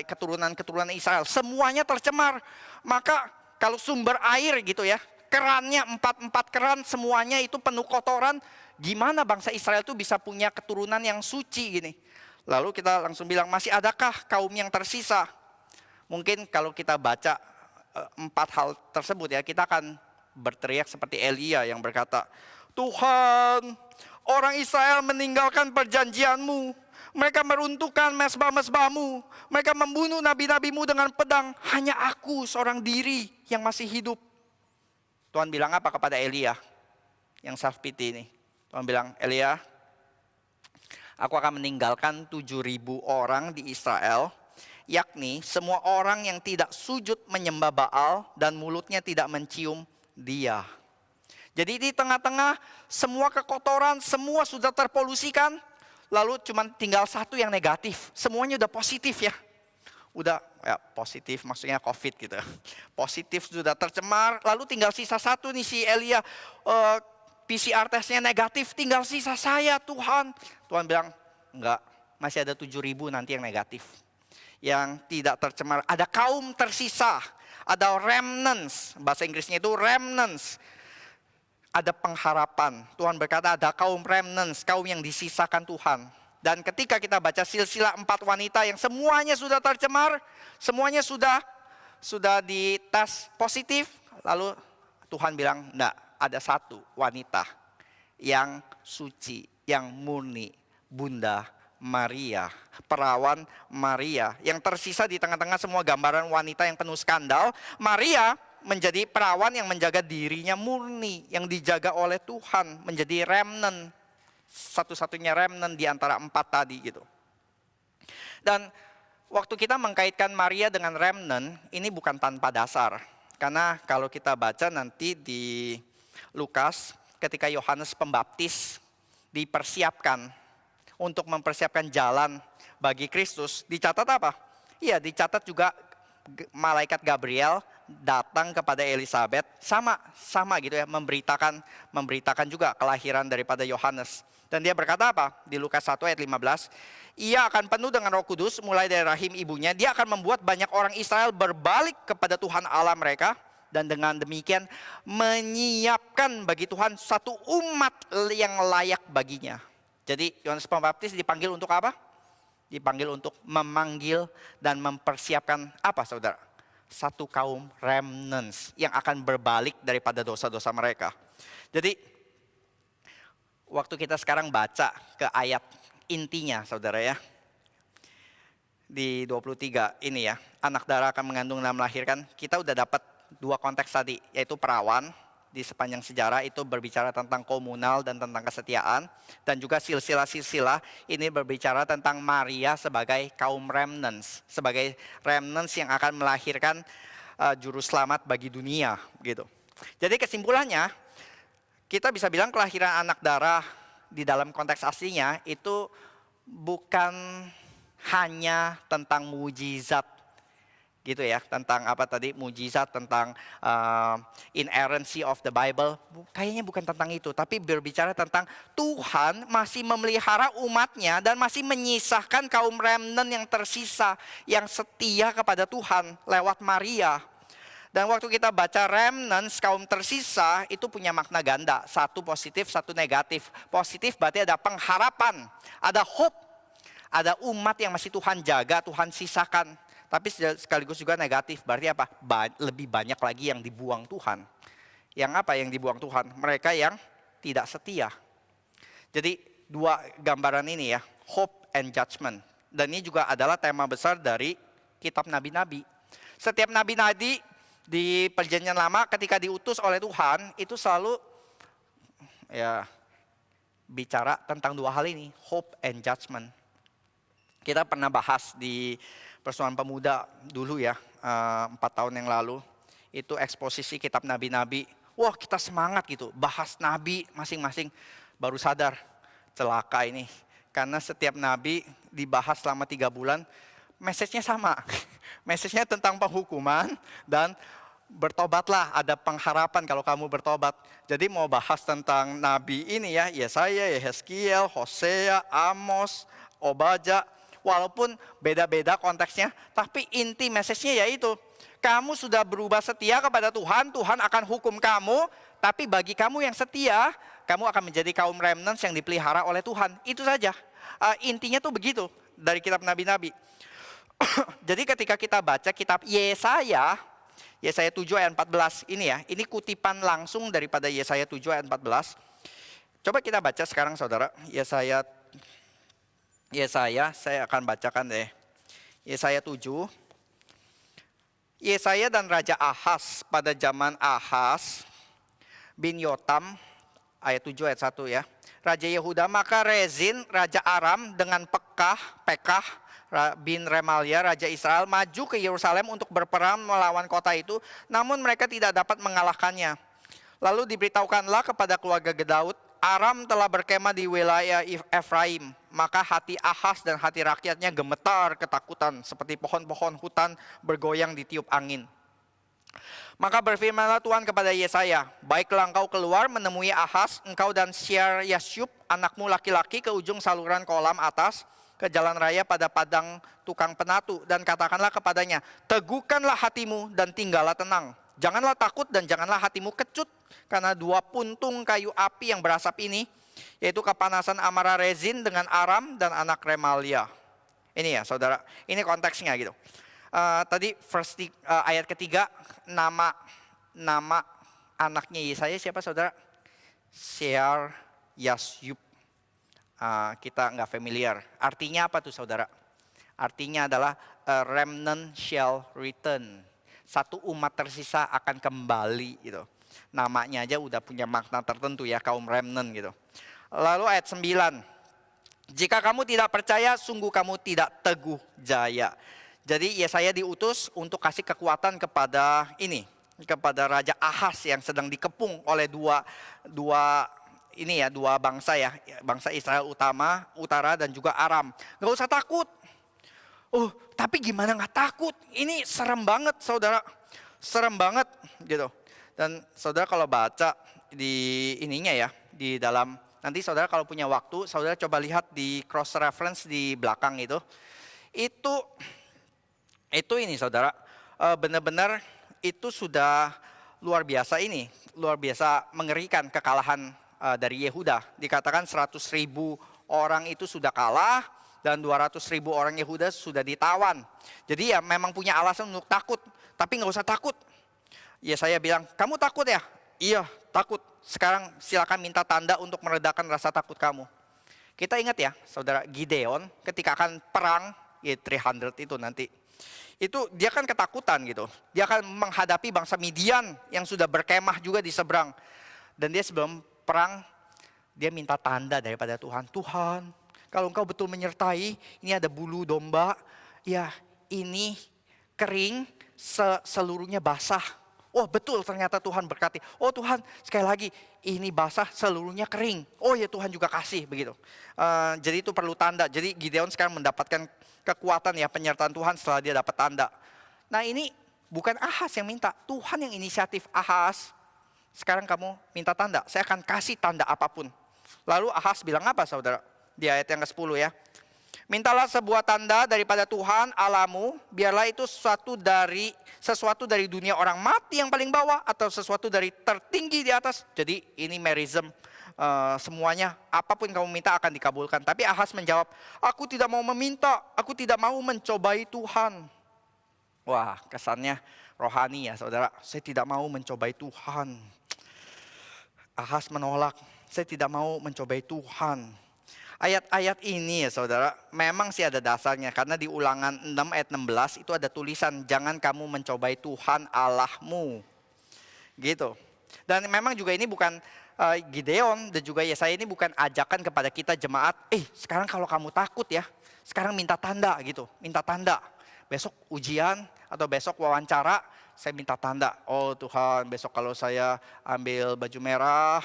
keturunan-keturunan Israel. Semuanya tercemar. Maka kalau sumber air gitu ya, kerannya 4 keran semuanya itu penuh kotoran. Gimana bangsa Israel itu bisa punya keturunan yang suci gini? Lalu kita langsung bilang, masih adakah kaum yang tersisa? Mungkin kalau kita baca 4 hal tersebut ya, kita akan berteriak seperti Elia yang berkata, Tuhan, orang Israel meninggalkan perjanjianmu. Mereka meruntuhkan mezbah-mezbahmu. Mereka membunuh nabi-nabimu dengan pedang. Hanya aku seorang diri yang masih hidup. Tuhan bilang apa kepada Elia yang self pity ini? Tuhan bilang, Elia, aku akan meninggalkan 7.000 orang di Israel, yakni semua orang yang tidak sujud menyembah Baal dan mulutnya tidak mencium dia. Jadi di tengah-tengah semua kekotoran, semua sudah terpolusikan, lalu cuma tinggal satu yang negatif. Semuanya udah positif ya. Udah ya positif maksudnya COVID gitu. Positif sudah tercemar, lalu tinggal sisa satu nih si Elia. PCR tesnya negatif, tinggal sisa saya Tuhan. Tuhan bilang, enggak, masih ada 7.000 nanti yang negatif. Yang tidak tercemar, ada kaum tersisa, ada remnants, bahasa Inggrisnya itu remnants. Ada pengharapan, Tuhan berkata ada kaum remnants, kaum yang disisakan Tuhan. Dan ketika kita baca silsilah 4 wanita yang semuanya sudah tercemar, semuanya sudah dites positif, lalu Tuhan bilang, enggak, ada satu wanita yang suci, yang murni, Bunda Maria, perawan Maria, yang tersisa di tengah-tengah semua gambaran wanita yang penuh skandal. Maria menjadi perawan yang menjaga dirinya murni, yang dijaga oleh Tuhan, menjadi remnant, satu-satunya remnant di antara 4 tadi gitu. Dan waktu kita mengkaitkan Maria dengan remnant, ini bukan tanpa dasar. Karena kalau kita baca nanti di Lukas, ketika Yohanes Pembaptis dipersiapkan untuk mempersiapkan jalan bagi Kristus, dicatat apa? Iya, dicatat juga malaikat Gabriel datang kepada Elizabeth, sama gitu ya, memberitakan juga kelahiran daripada Yohanes. Dan dia berkata apa? Di Lukas 1 ayat 15, ia akan penuh dengan Roh Kudus mulai dari rahim ibunya. Dia akan membuat banyak orang Israel berbalik kepada Tuhan Allah mereka. Dan dengan demikian menyiapkan bagi Tuhan satu umat yang layak baginya. Jadi Yohanes Pembaptis dipanggil untuk apa? Dipanggil untuk memanggil dan mempersiapkan apa saudara? Satu kaum remnants yang akan berbalik daripada dosa-dosa mereka. Jadi waktu kita sekarang baca ke ayat intinya saudara ya. Di 23 ini ya, anak darah akan mengandung dan melahirkan. Kita udah dapat 2 konteks tadi, yaitu perawan. Di sepanjang sejarah itu berbicara tentang komunal dan tentang kesetiaan. Dan juga silsilah-silsilah ini berbicara tentang Maria sebagai kaum remnants. Sebagai remnants yang akan melahirkan juru selamat bagi dunia. Gitu. Jadi kesimpulannya, kita bisa bilang kelahiran anak darah di dalam konteks aslinya itu bukan hanya tentang mujizat. Gitu ya, tentang apa tadi, mujizat, tentang inerrancy of the Bible. Kayaknya bukan tentang itu, tapi berbicara tentang Tuhan masih memelihara umatnya dan masih menyisahkan kaum remnant yang tersisa, yang setia kepada Tuhan lewat Maria. Dan waktu kita baca remnants, kaum tersisa, itu punya makna ganda. Satu positif, satu negatif. Positif berarti ada pengharapan, ada hope, ada umat yang masih Tuhan jaga, Tuhan sisakan. Tapi sekaligus juga negatif, berarti apa? Lebih banyak lagi yang dibuang Tuhan. Yang apa yang dibuang Tuhan? Mereka yang tidak setia. Jadi 2 gambaran ini ya, hope and judgment. Dan ini juga adalah tema besar dari kitab nabi-nabi. Setiap nabi-nabi di perjanjian lama ketika diutus oleh Tuhan, itu selalu ya bicara tentang 2 hal ini, hope and judgment. Kita pernah bahas di Persekutuan Pemuda dulu ya, 4 tahun yang lalu. Itu eksposisi kitab nabi-nabi. Wah, kita semangat gitu, bahas nabi masing-masing. Baru sadar, celaka ini. Karena setiap nabi dibahas selama 3 bulan, message-nya sama. Message-nya tentang penghukuman dan bertobatlah, ada pengharapan kalau kamu bertobat. Jadi mau bahas tentang nabi ini ya, Yesaya, Yehezkiel, Hosea, Amos, Obadja. Walaupun beda-beda konteksnya, tapi inti message-nya yaitu, kamu sudah berubah setia kepada Tuhan, Tuhan akan hukum kamu, tapi bagi kamu yang setia, kamu akan menjadi kaum remnants yang dipelihara oleh Tuhan. Itu saja. Intinya tuh begitu dari kitab nabi-nabi. Jadi ketika kita baca kitab Yesaya 7 ayat 14 ini ya, ini kutipan langsung daripada Yesaya 7 ayat 14. Coba kita baca sekarang saudara, Yesaya, saya akan bacakan deh. Yesaya 7. Yesaya dan Raja Ahaz pada zaman Ahaz bin Yotam, ayat 7 ayat 1 ya. Raja Yehuda, maka Rezin, Raja Aram dengan Pekah bin Remalia, Raja Israel maju ke Yerusalem untuk berperang melawan kota itu. Namun mereka tidak dapat mengalahkannya. Lalu diberitahukanlah kepada keluarga Daud, Aram telah berkemah di wilayah Efraim. Maka hati Ahaz dan hati rakyatnya gemetar ketakutan seperti pohon-pohon hutan bergoyang ditiup angin. Maka berfirmanlah Tuhan kepada Yesaya, baiklah engkau keluar menemui Ahaz, engkau dan Shear-Yashub, anakmu laki-laki ke ujung saluran kolam atas, ke jalan raya pada padang tukang penatu. Dan katakanlah kepadanya, teguhkanlah hatimu dan tinggallah tenang. Janganlah takut dan janganlah hatimu kecut, karena 2 puntung kayu api yang berasap ini, yaitu kepanasan amarah Rezin dengan Aram dan anak Remalia. Ini ya saudara, ini konteksnya gitu. Tadi ayat ketiga, nama anaknya Yesaya siapa saudara? Shear-Yashub. Kita nggak familiar. Artinya apa tuh saudara? Artinya adalah a remnant shall return. Satu umat tersisa akan kembali gitu. Namanya aja udah punya makna tertentu ya, kaum remnant gitu. Lalu ayat 9. Jika kamu tidak percaya, sungguh kamu tidak teguh jaya. Jadi Yesaya diutus untuk kasih kekuatan kepada Raja Ahaz yang sedang dikepung oleh dua bangsa ya, bangsa Israel utara dan juga Aram. Gak usah takut. Oh, tapi gimana gak takut? Ini serem banget saudara, serem banget gitu. Dan saudara kalau baca di ininya ya, di dalam, nanti saudara kalau punya waktu, saudara coba lihat di cross reference di belakang itu ini saudara, benar-benar itu sudah luar biasa mengerikan kekalahan dari Yehuda. Dikatakan 100.000 orang itu sudah kalah dan 200.000 orang Yehuda sudah ditawan. Jadi ya memang punya alasan untuk takut, tapi nggak usah takut. Yesaya bilang, kamu takut ya? Iya takut, sekarang silakan minta tanda untuk meredakan rasa takut kamu. Kita ingat ya saudara, Gideon ketika akan perang, ya 300 itu nanti. Itu dia kan ketakutan gitu. Dia akan menghadapi bangsa Midian yang sudah berkemah juga di seberang. Dan dia sebelum perang, dia minta tanda daripada Tuhan. Tuhan, kalau engkau betul menyertai, ini ada bulu domba, ya ini kering, seluruhnya basah. Oh betul, ternyata Tuhan berkati. Oh Tuhan, sekali lagi, ini basah, seluruhnya kering. Oh ya Tuhan juga kasih, begitu. Jadi itu perlu tanda. Jadi Gideon sekarang mendapatkan kekuatan ya, penyertaan Tuhan setelah dia dapat tanda. Nah ini bukan Ahaz yang minta, Tuhan yang inisiatif. Ahaz, sekarang kamu minta tanda, saya akan kasih tanda apapun. Lalu Ahaz bilang apa saudara? Di ayat yang ke-10 ya. Mintalah sebuah tanda daripada Tuhan Allahmu, biarlah itu sesuatu dari dunia orang mati yang paling bawah, atau sesuatu dari tertinggi di atas. Jadi ini merism. Semuanya apapun kamu minta akan dikabulkan. Tapi Ahaz menjawab, aku tidak mau meminta, aku tidak mau mencobai Tuhan. Wah, kesannya rohani ya saudara. Saya tidak mau mencobai Tuhan. Ahaz menolak, saya tidak mau mencobai Tuhan. Ayat-ayat ini ya saudara, memang sih ada dasarnya. Karena di Ulangan 6 ayat 16 itu ada tulisan, jangan kamu mencobai Tuhan Allahmu. Gitu. Dan memang juga ini bukan Gideon dan juga Yesaya ini bukan ajakan kepada kita jemaat, sekarang kalau kamu takut ya, sekarang minta tanda gitu, minta tanda. Besok ujian atau besok wawancara, saya minta tanda. Oh Tuhan, besok kalau saya ambil baju merah,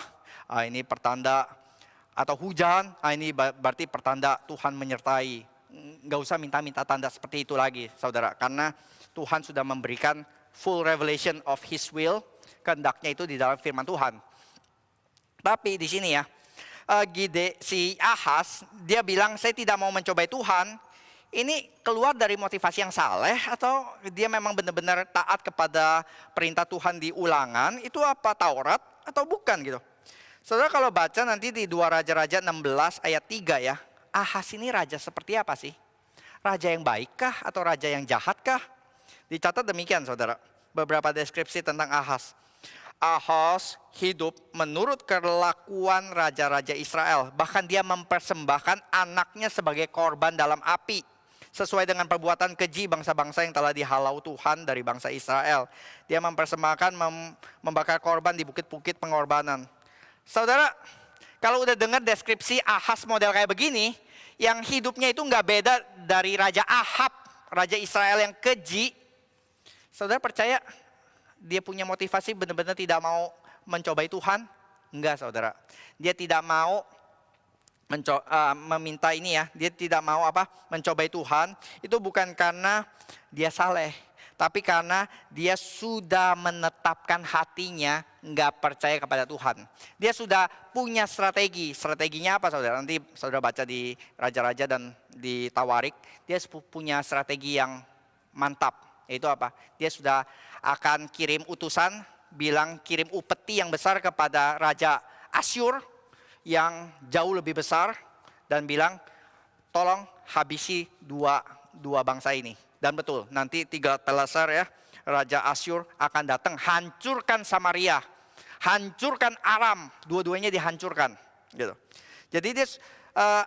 ini pertanda. Atau hujan, ini berarti pertanda Tuhan menyertai. Nggak usah minta-minta tanda seperti itu lagi saudara, karena Tuhan sudah memberikan full revelation of His will, kehendaknya itu di dalam firman Tuhan. Tapi di sini ya, si Ahaz, dia bilang saya tidak mau mencobai Tuhan. Ini keluar dari motivasi yang saleh atau dia memang benar-benar taat kepada perintah Tuhan di Ulangan, itu apa Taurat atau bukan gitu. Saudara kalau baca nanti di 2 Raja-Raja 16 ayat 3 ya, Ahaz ini raja seperti apa sih? Raja yang baikkah atau raja yang jahatkah? Dicatat demikian saudara, beberapa deskripsi tentang Ahaz. Ahaz hidup menurut kelakuan raja-raja Israel. Bahkan dia mempersembahkan anaknya sebagai korban dalam api. Sesuai dengan perbuatan keji bangsa-bangsa yang telah dihalau Tuhan dari bangsa Israel. Dia mempersembahkan, membakar korban di bukit-bukit pengorbanan. Saudara, kalau udah dengar deskripsi Ahaz model kayak begini, yang hidupnya itu nggak beda dari Raja Ahab, Raja Israel yang keji. Saudara percaya dia punya motivasi benar-benar tidak mau mencobai Tuhan? Enggak saudara. Dia tidak mau meminta ini ya. Dia tidak mau mencobai Tuhan. Itu bukan karena dia saleh. Tapi karena dia sudah menetapkan hatinya nggak percaya kepada Tuhan. Dia sudah punya strategi. Strateginya apa saudara? Nanti saudara baca di Raja-Raja dan di Tawarik. Dia punya strategi yang mantap. Yaitu apa? Dia sudah akan kirim utusan, bilang kirim upeti yang besar kepada Raja Asyur yang jauh lebih besar. Dan bilang, tolong habisi dua bangsa ini. Dan betul, nanti Tiglat-Pileser ya, Raja Asyur akan datang hancurkan Samaria, hancurkan Aram, dua-duanya dihancurkan. Gitu. Jadi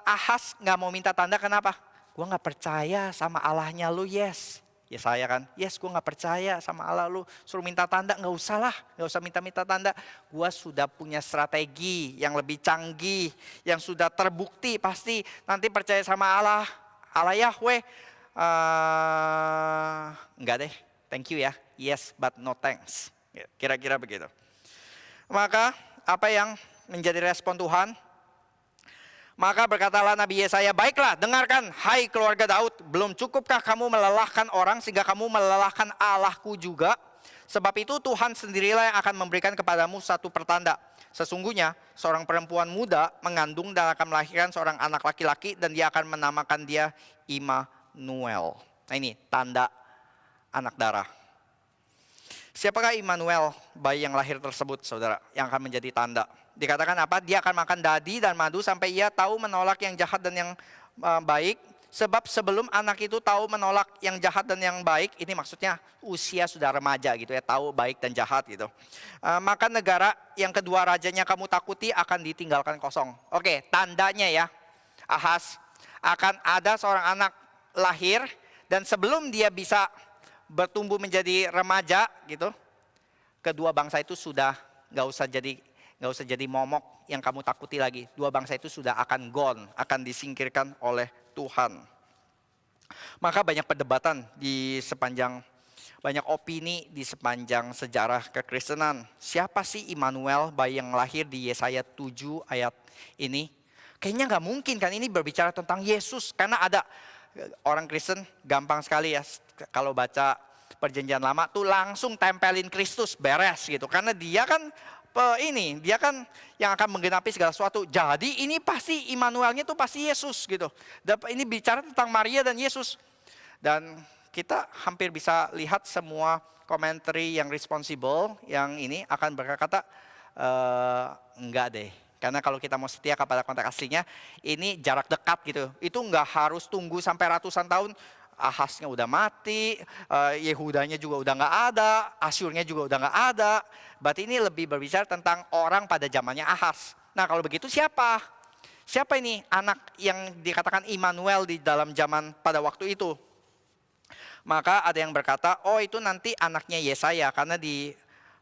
Ahaz nggak mau minta tanda, kenapa? Gue nggak percaya sama Allahnya lu, yes. Ya saya kan, yes gue nggak percaya sama Allah lu, suruh minta tanda, nggak usah lah, nggak usah minta tanda. Gue sudah punya strategi yang lebih canggih, yang sudah terbukti pasti nanti percaya sama Allah Yahweh. Enggak deh, thank you ya, yes but no thanks. Kira-kira begitu. Maka apa yang menjadi respon Tuhan? Maka berkatalah Nabi Yesaya, baiklah dengarkan hai keluarga Daud, belum cukupkah kamu melelahkan orang sehingga kamu melelahkan Allahku juga? Sebab itu Tuhan sendirilah yang akan memberikan kepadamu satu pertanda. Sesungguhnya seorang perempuan muda mengandung dan akan melahirkan seorang anak laki-laki dan dia akan menamakan dia Immanuel. Nah ini tanda anak darah. Siapakah Immanuel, bayi yang lahir tersebut saudara, yang akan menjadi tanda? Dikatakan apa? Dia akan makan dadi dan madu sampai ia tahu menolak yang jahat dan yang baik. Sebab sebelum anak itu tahu menolak yang jahat dan yang baik, ini maksudnya usia sudah remaja gitu ya, tahu baik dan jahat gitu. Maka negara yang kedua rajanya kamu takuti akan ditinggalkan kosong. Oke, tandanya ya, Ahaz akan ada seorang anak lahir dan sebelum dia bisa bertumbuh menjadi remaja gitu, kedua bangsa itu sudah nggak usah jadi momok yang kamu takuti lagi. Dua bangsa itu sudah akan gone, akan disingkirkan oleh Tuhan. Maka banyak perdebatan banyak opini di sepanjang sejarah kekristenan. Siapa sih Immanuel, bayi yang lahir di Yesaya 7 ayat ini? Kayaknya nggak mungkin kan ini berbicara tentang Yesus, karena ada orang Kristen gampang sekali ya, kalau baca perjanjian lama tuh langsung tempelin Kristus, beres gitu. Karena dia kan yang akan menggenapi segala sesuatu. Jadi ini pasti Immanuelnya tuh pasti Yesus gitu. Ini bicara tentang Maria dan Yesus. Dan kita hampir bisa lihat semua komentari yang responsible yang ini akan berkata enggak deh. Karena kalau kita mau setia kepada konteks aslinya, ini jarak dekat gitu. Itu enggak harus tunggu sampai ratusan tahun. Ahaznya udah mati, Yehudanya juga udah nggak ada, Asyurnya juga udah nggak ada. Berarti ini lebih berbicara tentang orang pada zamannya Ahaz. Nah kalau begitu siapa? Siapa ini anak yang dikatakan Immanuel di dalam zaman pada waktu itu? Maka ada yang berkata, oh itu nanti anaknya Yesaya. Karena di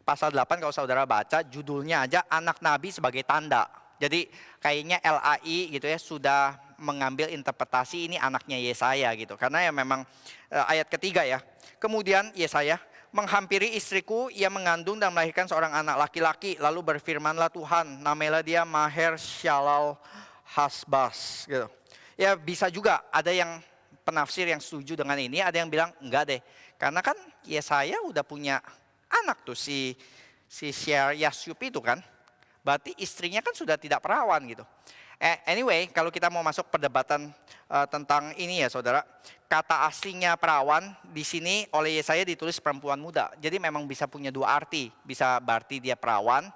pasal 8 kalau saudara baca judulnya aja anak nabi sebagai tanda. Jadi kayaknya LAI gitu ya sudah mengambil interpretasi ini anaknya Yesaya gitu. Karena ya memang ayat ketiga ya. Kemudian Yesaya menghampiri istriku, ia mengandung dan melahirkan seorang anak laki-laki. Lalu berfirmanlah Tuhan, namailah dia Maher Shalal Hasbas gitu. Ya bisa juga ada yang penafsir yang setuju dengan ini, ada yang bilang enggak deh. Karena kan Yesaya udah punya anak tuh si Yasyub itu kan. Berarti istrinya kan sudah tidak perawan gitu. Anyway, kalau kita mau masuk perdebatan tentang ini ya saudara, kata aslinya perawan di sini oleh Yesaya ditulis perempuan muda. Jadi memang bisa punya dua arti. Bisa berarti dia perawan,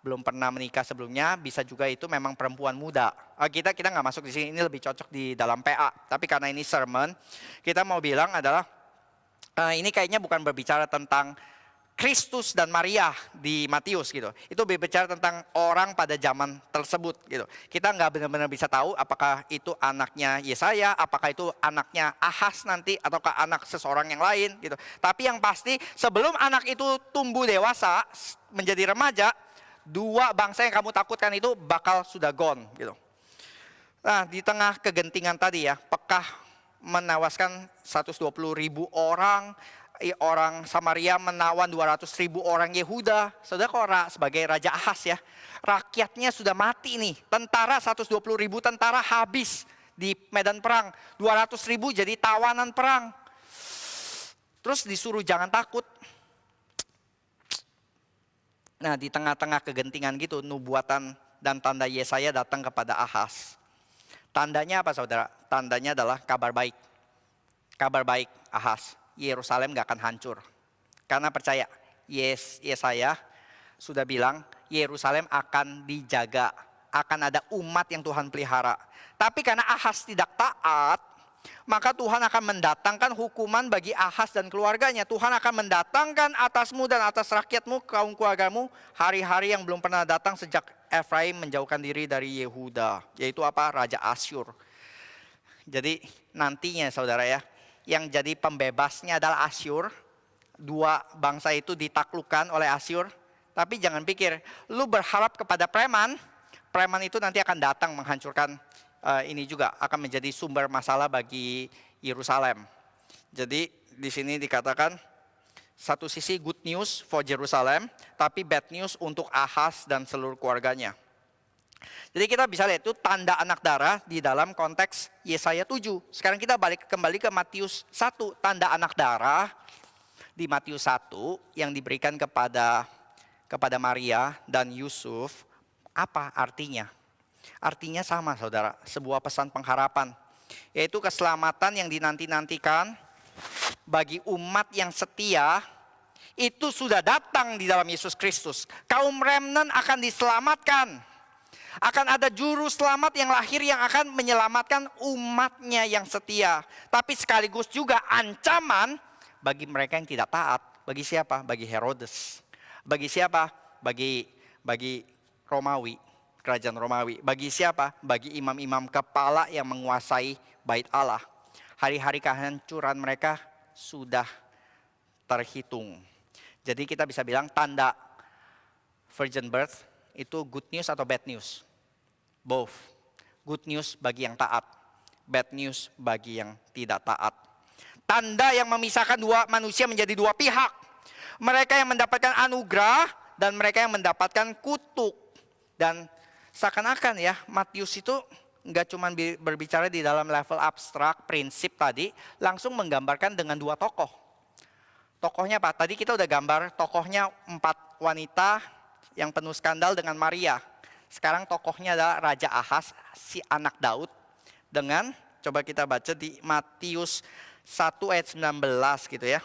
belum pernah menikah sebelumnya, bisa juga itu memang perempuan muda. Kita nggak masuk di sini, ini lebih cocok di dalam PA. Tapi karena ini sermon, kita mau bilang adalah ini kayaknya bukan berbicara tentang Kristus dan Maria di Matius gitu. Itu berbicara tentang orang pada zaman tersebut gitu. Kita nggak benar-benar bisa tahu apakah itu anaknya Yesaya, apakah itu anaknya Ahaz nanti, ataukah anak seseorang yang lain gitu. Tapi yang pasti sebelum anak itu tumbuh dewasa menjadi remaja, dua bangsa yang kamu takutkan itu bakal sudah gone gitu. Nah di tengah kegentingan tadi ya, Pekah menewaskan 120.000 orang. Orang Samaria menawan 200.000 orang Yehuda. Saudara kok sebagai Raja Ahaz ya, rakyatnya sudah mati nih. Tentara 120.000 tentara habis di medan perang. 200.000 jadi tawanan perang. Terus disuruh jangan takut. Nah, di tengah-tengah kegentingan gitu, nubuatan dan tanda Yesaya datang kepada Ahaz. Tandanya apa saudara? Tandanya adalah kabar baik. Kabar baik Ahaz, Yerusalem gak akan hancur. Karena percaya, Yesaya sudah bilang Yerusalem akan dijaga. Akan ada umat yang Tuhan pelihara. Tapi karena Ahaz tidak taat, maka Tuhan akan mendatangkan hukuman bagi Ahaz dan keluarganya. Tuhan akan mendatangkan atasmu dan atas rakyatmu, kaum keluargamu, hari-hari yang belum pernah datang sejak Efraim menjauhkan diri dari Yehuda. Yaitu apa? Raja Asyur. Jadi nantinya saudara ya, yang jadi pembebasnya adalah Asyur. Dua bangsa itu ditaklukkan oleh Asyur. Tapi jangan pikir, lu berharap kepada preman. Preman itu nanti akan datang menghancurkan ini juga akan menjadi sumber masalah bagi Yerusalem. Jadi di sini dikatakan satu sisi good news for Jerusalem, tapi bad news untuk Ahaz dan seluruh keluarganya. Jadi kita bisa lihat itu tanda anak darah di dalam konteks Yesaya 7. Sekarang kita kembali ke Matius 1, tanda anak darah di Matius 1 yang diberikan kepada Maria dan Yusuf. Apa artinya? Artinya sama saudara, sebuah pesan pengharapan. Yaitu keselamatan yang dinanti-nantikan bagi umat yang setia. Itu sudah datang di dalam Yesus Kristus. Kaum remnant akan diselamatkan. Akan ada juru selamat yang lahir yang akan menyelamatkan umatnya yang setia. Tapi sekaligus juga ancaman bagi mereka yang tidak taat. Bagi siapa? Bagi Herodes. Bagi siapa? Bagi Romawi. Kerajaan Romawi. Bagi siapa? Bagi imam-imam kepala yang menguasai bait Allah. Hari-hari kehancuran mereka sudah terhitung. Jadi kita bisa bilang tanda virgin birth itu good news atau bad news? Both. Good news bagi yang taat. Bad news bagi yang tidak taat. Tanda yang memisahkan dua manusia menjadi dua pihak. Mereka yang mendapatkan anugerah dan mereka yang mendapatkan kutuk. Dan seakan-akan ya, Matius itu nggak cuma berbicara di dalam level abstrak, prinsip tadi, langsung menggambarkan dengan dua tokoh. Tokohnya apa? Tadi kita udah gambar tokohnya 4 wanita yang penuh skandal dengan Maria. Sekarang tokohnya adalah Raja Ahaz, si anak Daud. Dengan, coba kita baca di Matius 1 ayat 19 gitu ya.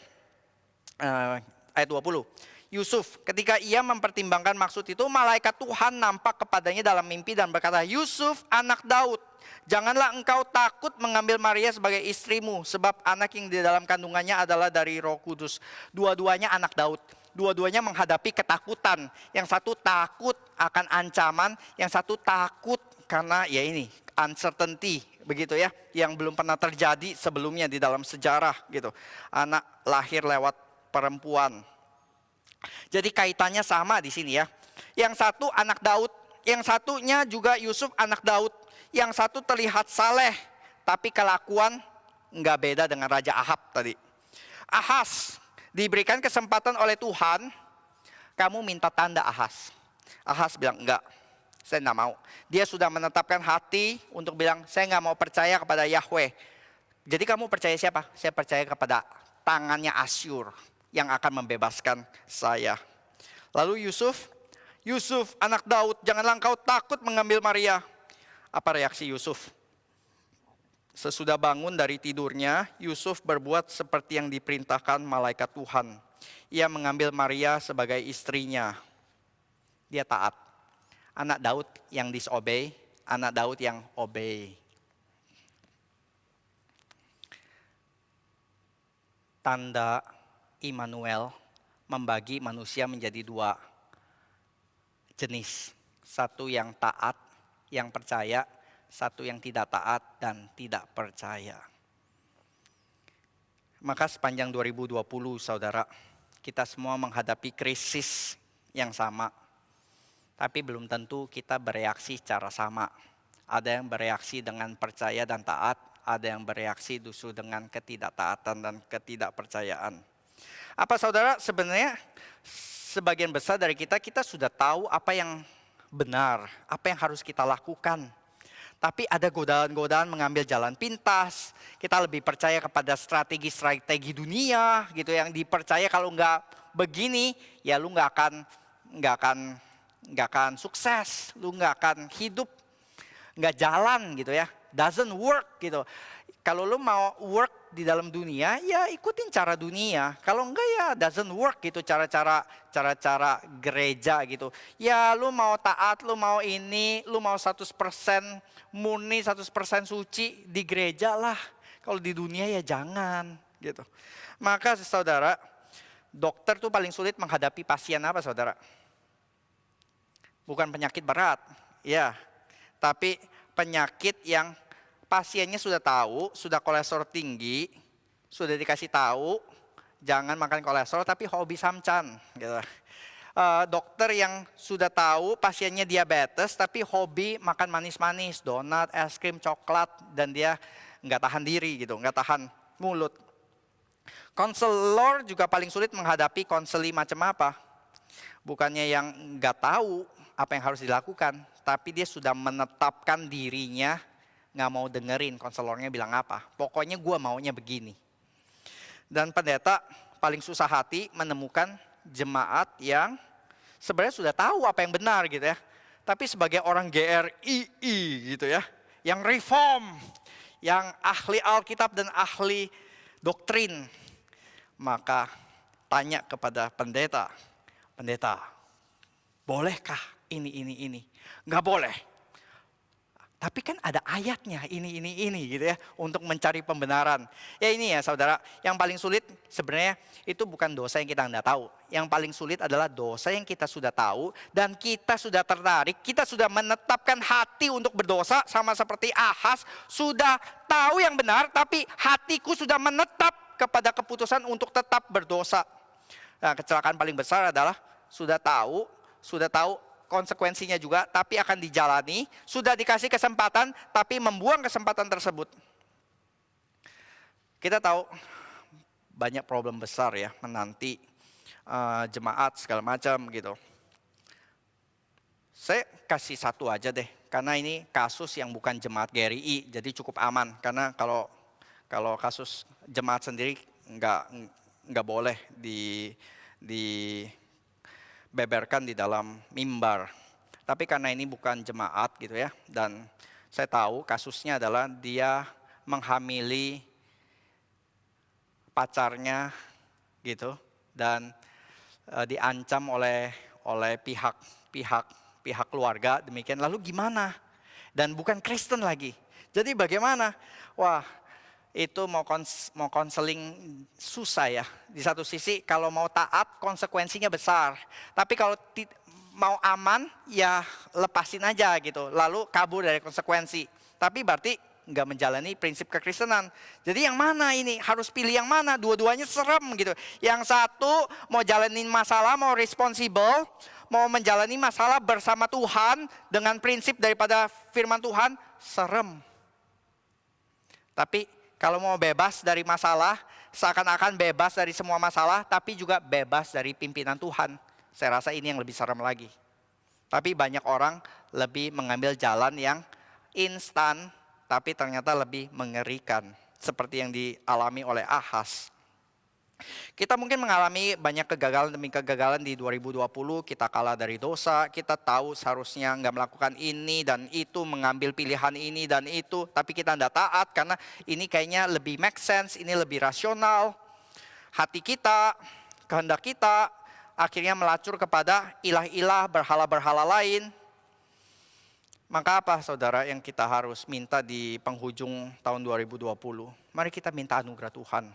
Ayat 20. Yusuf, ketika ia mempertimbangkan maksud itu, malaikat Tuhan nampak kepadanya dalam mimpi dan berkata, Yusuf anak Daud, janganlah engkau takut mengambil Maria sebagai istrimu, sebab anak yang di dalam kandungannya adalah dari Roh Kudus. Dua-duanya anak Daud, dua-duanya menghadapi ketakutan. Yang satu takut akan ancaman, yang satu takut karena ya ini, uncertainty begitu ya, yang belum pernah terjadi sebelumnya di dalam sejarah gitu. Anak lahir lewat perempuan. Jadi kaitannya sama di sini ya. Yang satu anak Daud, yang satunya juga Yusuf anak Daud. Yang satu terlihat saleh, tapi kelakuan nggak beda dengan Raja Ahab tadi. Ahaz diberikan kesempatan oleh Tuhan, kamu minta tanda Ahaz. Ahaz bilang enggak, saya nggak mau. Dia sudah menetapkan hati untuk bilang saya nggak mau percaya kepada Yahweh. Jadi kamu percaya siapa? Saya percaya kepada tangannya Asyur yang akan membebaskan saya. Lalu Yusuf anak Daud, janganlah engkau takut mengambil Maria. Apa reaksi Yusuf? Sesudah bangun dari tidurnya, Yusuf berbuat seperti yang diperintahkan malaikat Tuhan. Ia mengambil Maria sebagai istrinya. Dia taat. Anak Daud yang disobey, anak Daud yang obey. Tanda Immanuel membagi manusia menjadi dua jenis. Satu yang taat, yang percaya, satu yang tidak taat dan tidak percaya. Maka sepanjang 2020 saudara, kita semua menghadapi krisis yang sama. Tapi belum tentu kita bereaksi secara sama. Ada yang bereaksi dengan percaya dan taat, ada yang bereaksi justru dengan ketidaktaatan dan ketidakpercayaan. Apa saudara, sebenarnya sebagian besar dari kita sudah tahu apa yang benar, apa yang harus kita lakukan. Tapi ada godaan-godaan mengambil jalan pintas. Kita lebih percaya kepada strategi-strategi dunia gitu yang dipercaya kalau nggak begini ya lu nggak akan sukses, lu nggak akan hidup, nggak jalan gitu ya, doesn't work gitu. Kalau lu mau work di dalam dunia, ya ikutin cara dunia. Kalau enggak ya doesn't work gitu cara-cara gereja gitu. Ya lu mau taat, lu mau ini, lu mau 100% murni, 100% suci di gereja lah. Kalau di dunia ya jangan gitu. Maka saudara, dokter tuh paling sulit menghadapi pasien apa saudara? Bukan penyakit berat, ya. Tapi penyakit yang pasiennya sudah tahu, sudah kolesterol tinggi, sudah dikasih tahu, jangan makan kolesterol tapi hobi samcan. Gitu. Dokter yang sudah tahu pasiennya diabetes tapi hobi makan manis-manis, donat, es krim, coklat, dan dia nggak tahan diri gitu, nggak tahan mulut. Konselor juga paling sulit menghadapi konseli macam apa. Bukannya yang nggak tahu apa yang harus dilakukan, tapi dia sudah menetapkan dirinya nggak mau dengerin konselornya bilang apa. Pokoknya gue maunya begini. Dan pendeta paling susah hati menemukan jemaat yang sebenarnya sudah tahu apa yang benar gitu ya. Tapi sebagai orang GRII gitu ya, yang reform, yang ahli Alkitab dan ahli doktrin, maka tanya kepada pendeta, pendeta, bolehkah ini? Nggak boleh. Tapi kan ada ayatnya ini gitu ya untuk mencari pembenaran. Ya ini ya saudara, yang paling sulit sebenarnya itu bukan dosa yang kita tidak tahu. Yang paling sulit adalah dosa yang kita sudah tahu dan kita sudah tertarik, kita sudah menetapkan hati untuk berdosa sama seperti Ahas, sudah tahu yang benar tapi hatiku sudah menetap kepada keputusan untuk tetap berdosa. Nah, kecelakaan paling besar adalah sudah tahu konsekuensinya juga, tapi akan dijalani, sudah dikasih kesempatan, tapi membuang kesempatan tersebut. Kita tahu banyak problem besar ya, menanti jemaat segala macam gitu. Saya kasih satu aja deh, karena ini kasus yang bukan jemaat GRI, jadi cukup aman. Karena kalau kasus jemaat sendiri nggak boleh beberkan di dalam mimbar. Tapi karena ini bukan jemaat gitu ya, dan saya tahu kasusnya adalah dia menghamili pacarnya gitu, dan diancam oleh pihak keluarga demikian. Lalu gimana? Dan bukan Kristen lagi. Jadi bagaimana? Wah, itu mau konseling susah ya. Di satu sisi kalau mau taat konsekuensinya besar. Tapi kalau mau aman ya lepasin aja gitu. Lalu kabur dari konsekuensi. Tapi berarti nggak menjalani prinsip kekristenan. Jadi yang mana ini? Harus pilih yang mana? Dua-duanya serem gitu. Yang satu mau jalanin masalah, mau responsible, mau menjalani masalah bersama Tuhan dengan prinsip daripada firman Tuhan, serem. Tapi kalau mau bebas dari masalah, seakan-akan bebas dari semua masalah, tapi juga bebas dari pimpinan Tuhan. Saya rasa ini yang lebih serem lagi. Tapi banyak orang lebih mengambil jalan yang instan, tapi ternyata lebih mengerikan. Seperti yang dialami oleh Ahas. Kita mungkin mengalami banyak kegagalan demi kegagalan di 2020, kita kalah dari dosa, kita tahu seharusnya nggak melakukan ini dan itu, mengambil pilihan ini dan itu, tapi kita nggak taat karena ini kayaknya lebih make sense, ini lebih rasional. Hati kita, kehendak kita akhirnya melacur kepada ilah-ilah, berhala-berhala lain. Maka apa saudara yang kita harus minta di penghujung tahun 2020? Mari kita minta anugerah Tuhan.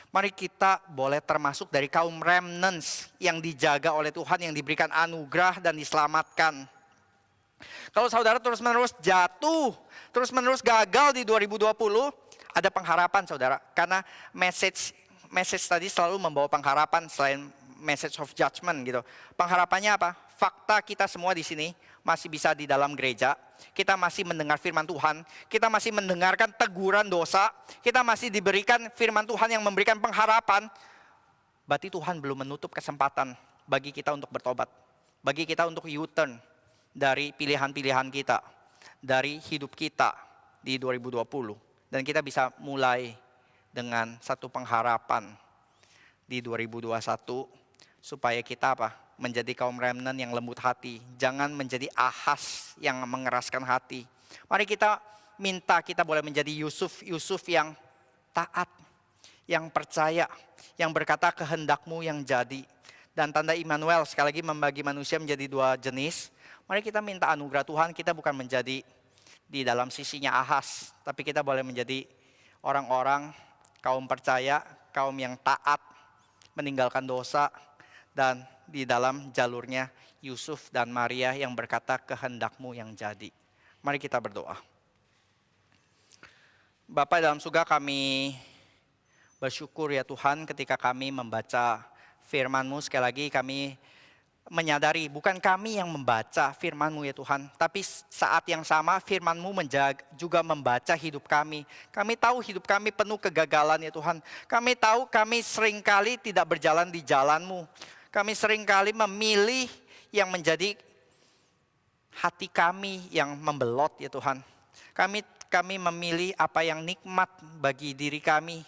Mari kita boleh termasuk dari kaum remnants yang dijaga oleh Tuhan, yang diberikan anugerah dan diselamatkan. Kalau saudara terus-menerus jatuh, terus-menerus gagal di 2020, ada pengharapan saudara. Karena message tadi selalu membawa pengharapan selain message of judgment gitu. Pengharapannya apa? Fakta kita semua di sini masih bisa di dalam gereja. Kita masih mendengar firman Tuhan, kita masih mendengarkan teguran dosa, kita masih diberikan firman Tuhan yang memberikan pengharapan. Berarti Tuhan belum menutup kesempatan bagi kita untuk bertobat, bagi kita untuk U-turn dari pilihan-pilihan kita. dari hidup kita di 2020. Dan kita bisa mulai dengan satu pengharapan di 2021 supaya kita menjadi kaum remnant yang lembut hati. Jangan menjadi Ahas yang mengeraskan hati. Mari kita minta kita boleh menjadi Yusuf yang taat, yang percaya, yang berkata kehendakmu yang jadi. Dan tanda Immanuel sekali lagi membagi manusia menjadi dua jenis. Mari kita minta anugerah Tuhan, kita bukan menjadi di dalam sisinya Ahas, tapi kita boleh menjadi orang-orang kaum percaya, kaum yang taat, meninggalkan dosa, dan di dalam jalurnya Yusuf dan Maria yang berkata kehendakmu yang jadi. Mari kita berdoa. Bapa dalam surga, kami bersyukur ya Tuhan ketika kami membaca firman-Mu. Sekali lagi kami menyadari bukan kami yang membaca firman-Mu ya Tuhan, tapi saat yang sama firman-Mu juga membaca hidup kami. Kami tahu hidup kami penuh kegagalan ya Tuhan. Kami tahu kami seringkali tidak berjalan di jalan-Mu. Kami seringkali memilih yang menjadi hati kami yang membelot ya Tuhan. Kami memilih apa yang nikmat bagi diri kami.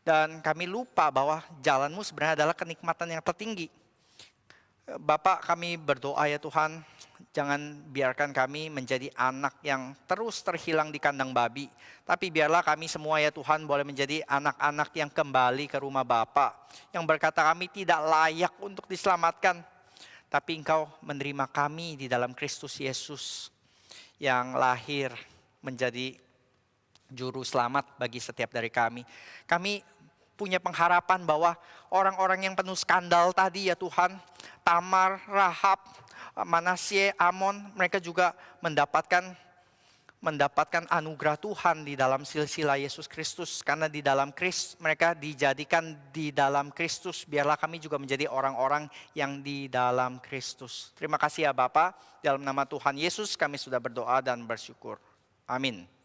Dan kami lupa bahwa jalan-Mu sebenarnya adalah kenikmatan yang tertinggi. Bapak, kami berdoa ya Tuhan, jangan biarkan kami menjadi anak yang terus terhilang di kandang babi. Tapi biarlah kami semua ya Tuhan boleh menjadi anak-anak yang kembali ke rumah Bapa. Yang berkata kami tidak layak untuk diselamatkan. Tapi Engkau menerima kami di dalam Kristus Yesus yang lahir menjadi juru selamat bagi setiap dari kami. Kami punya pengharapan bahwa orang-orang yang penuh skandal tadi ya Tuhan, Tamar, Rahab, Manasye, Amon, mereka juga mendapatkan anugerah Tuhan di dalam silsilah Yesus Kristus. Karena di dalam Kristus, mereka dijadikan di dalam Kristus. Biarlah kami juga menjadi orang-orang yang di dalam Kristus. Terima kasih ya Bapa, dalam nama Tuhan Yesus kami sudah berdoa dan bersyukur. Amin.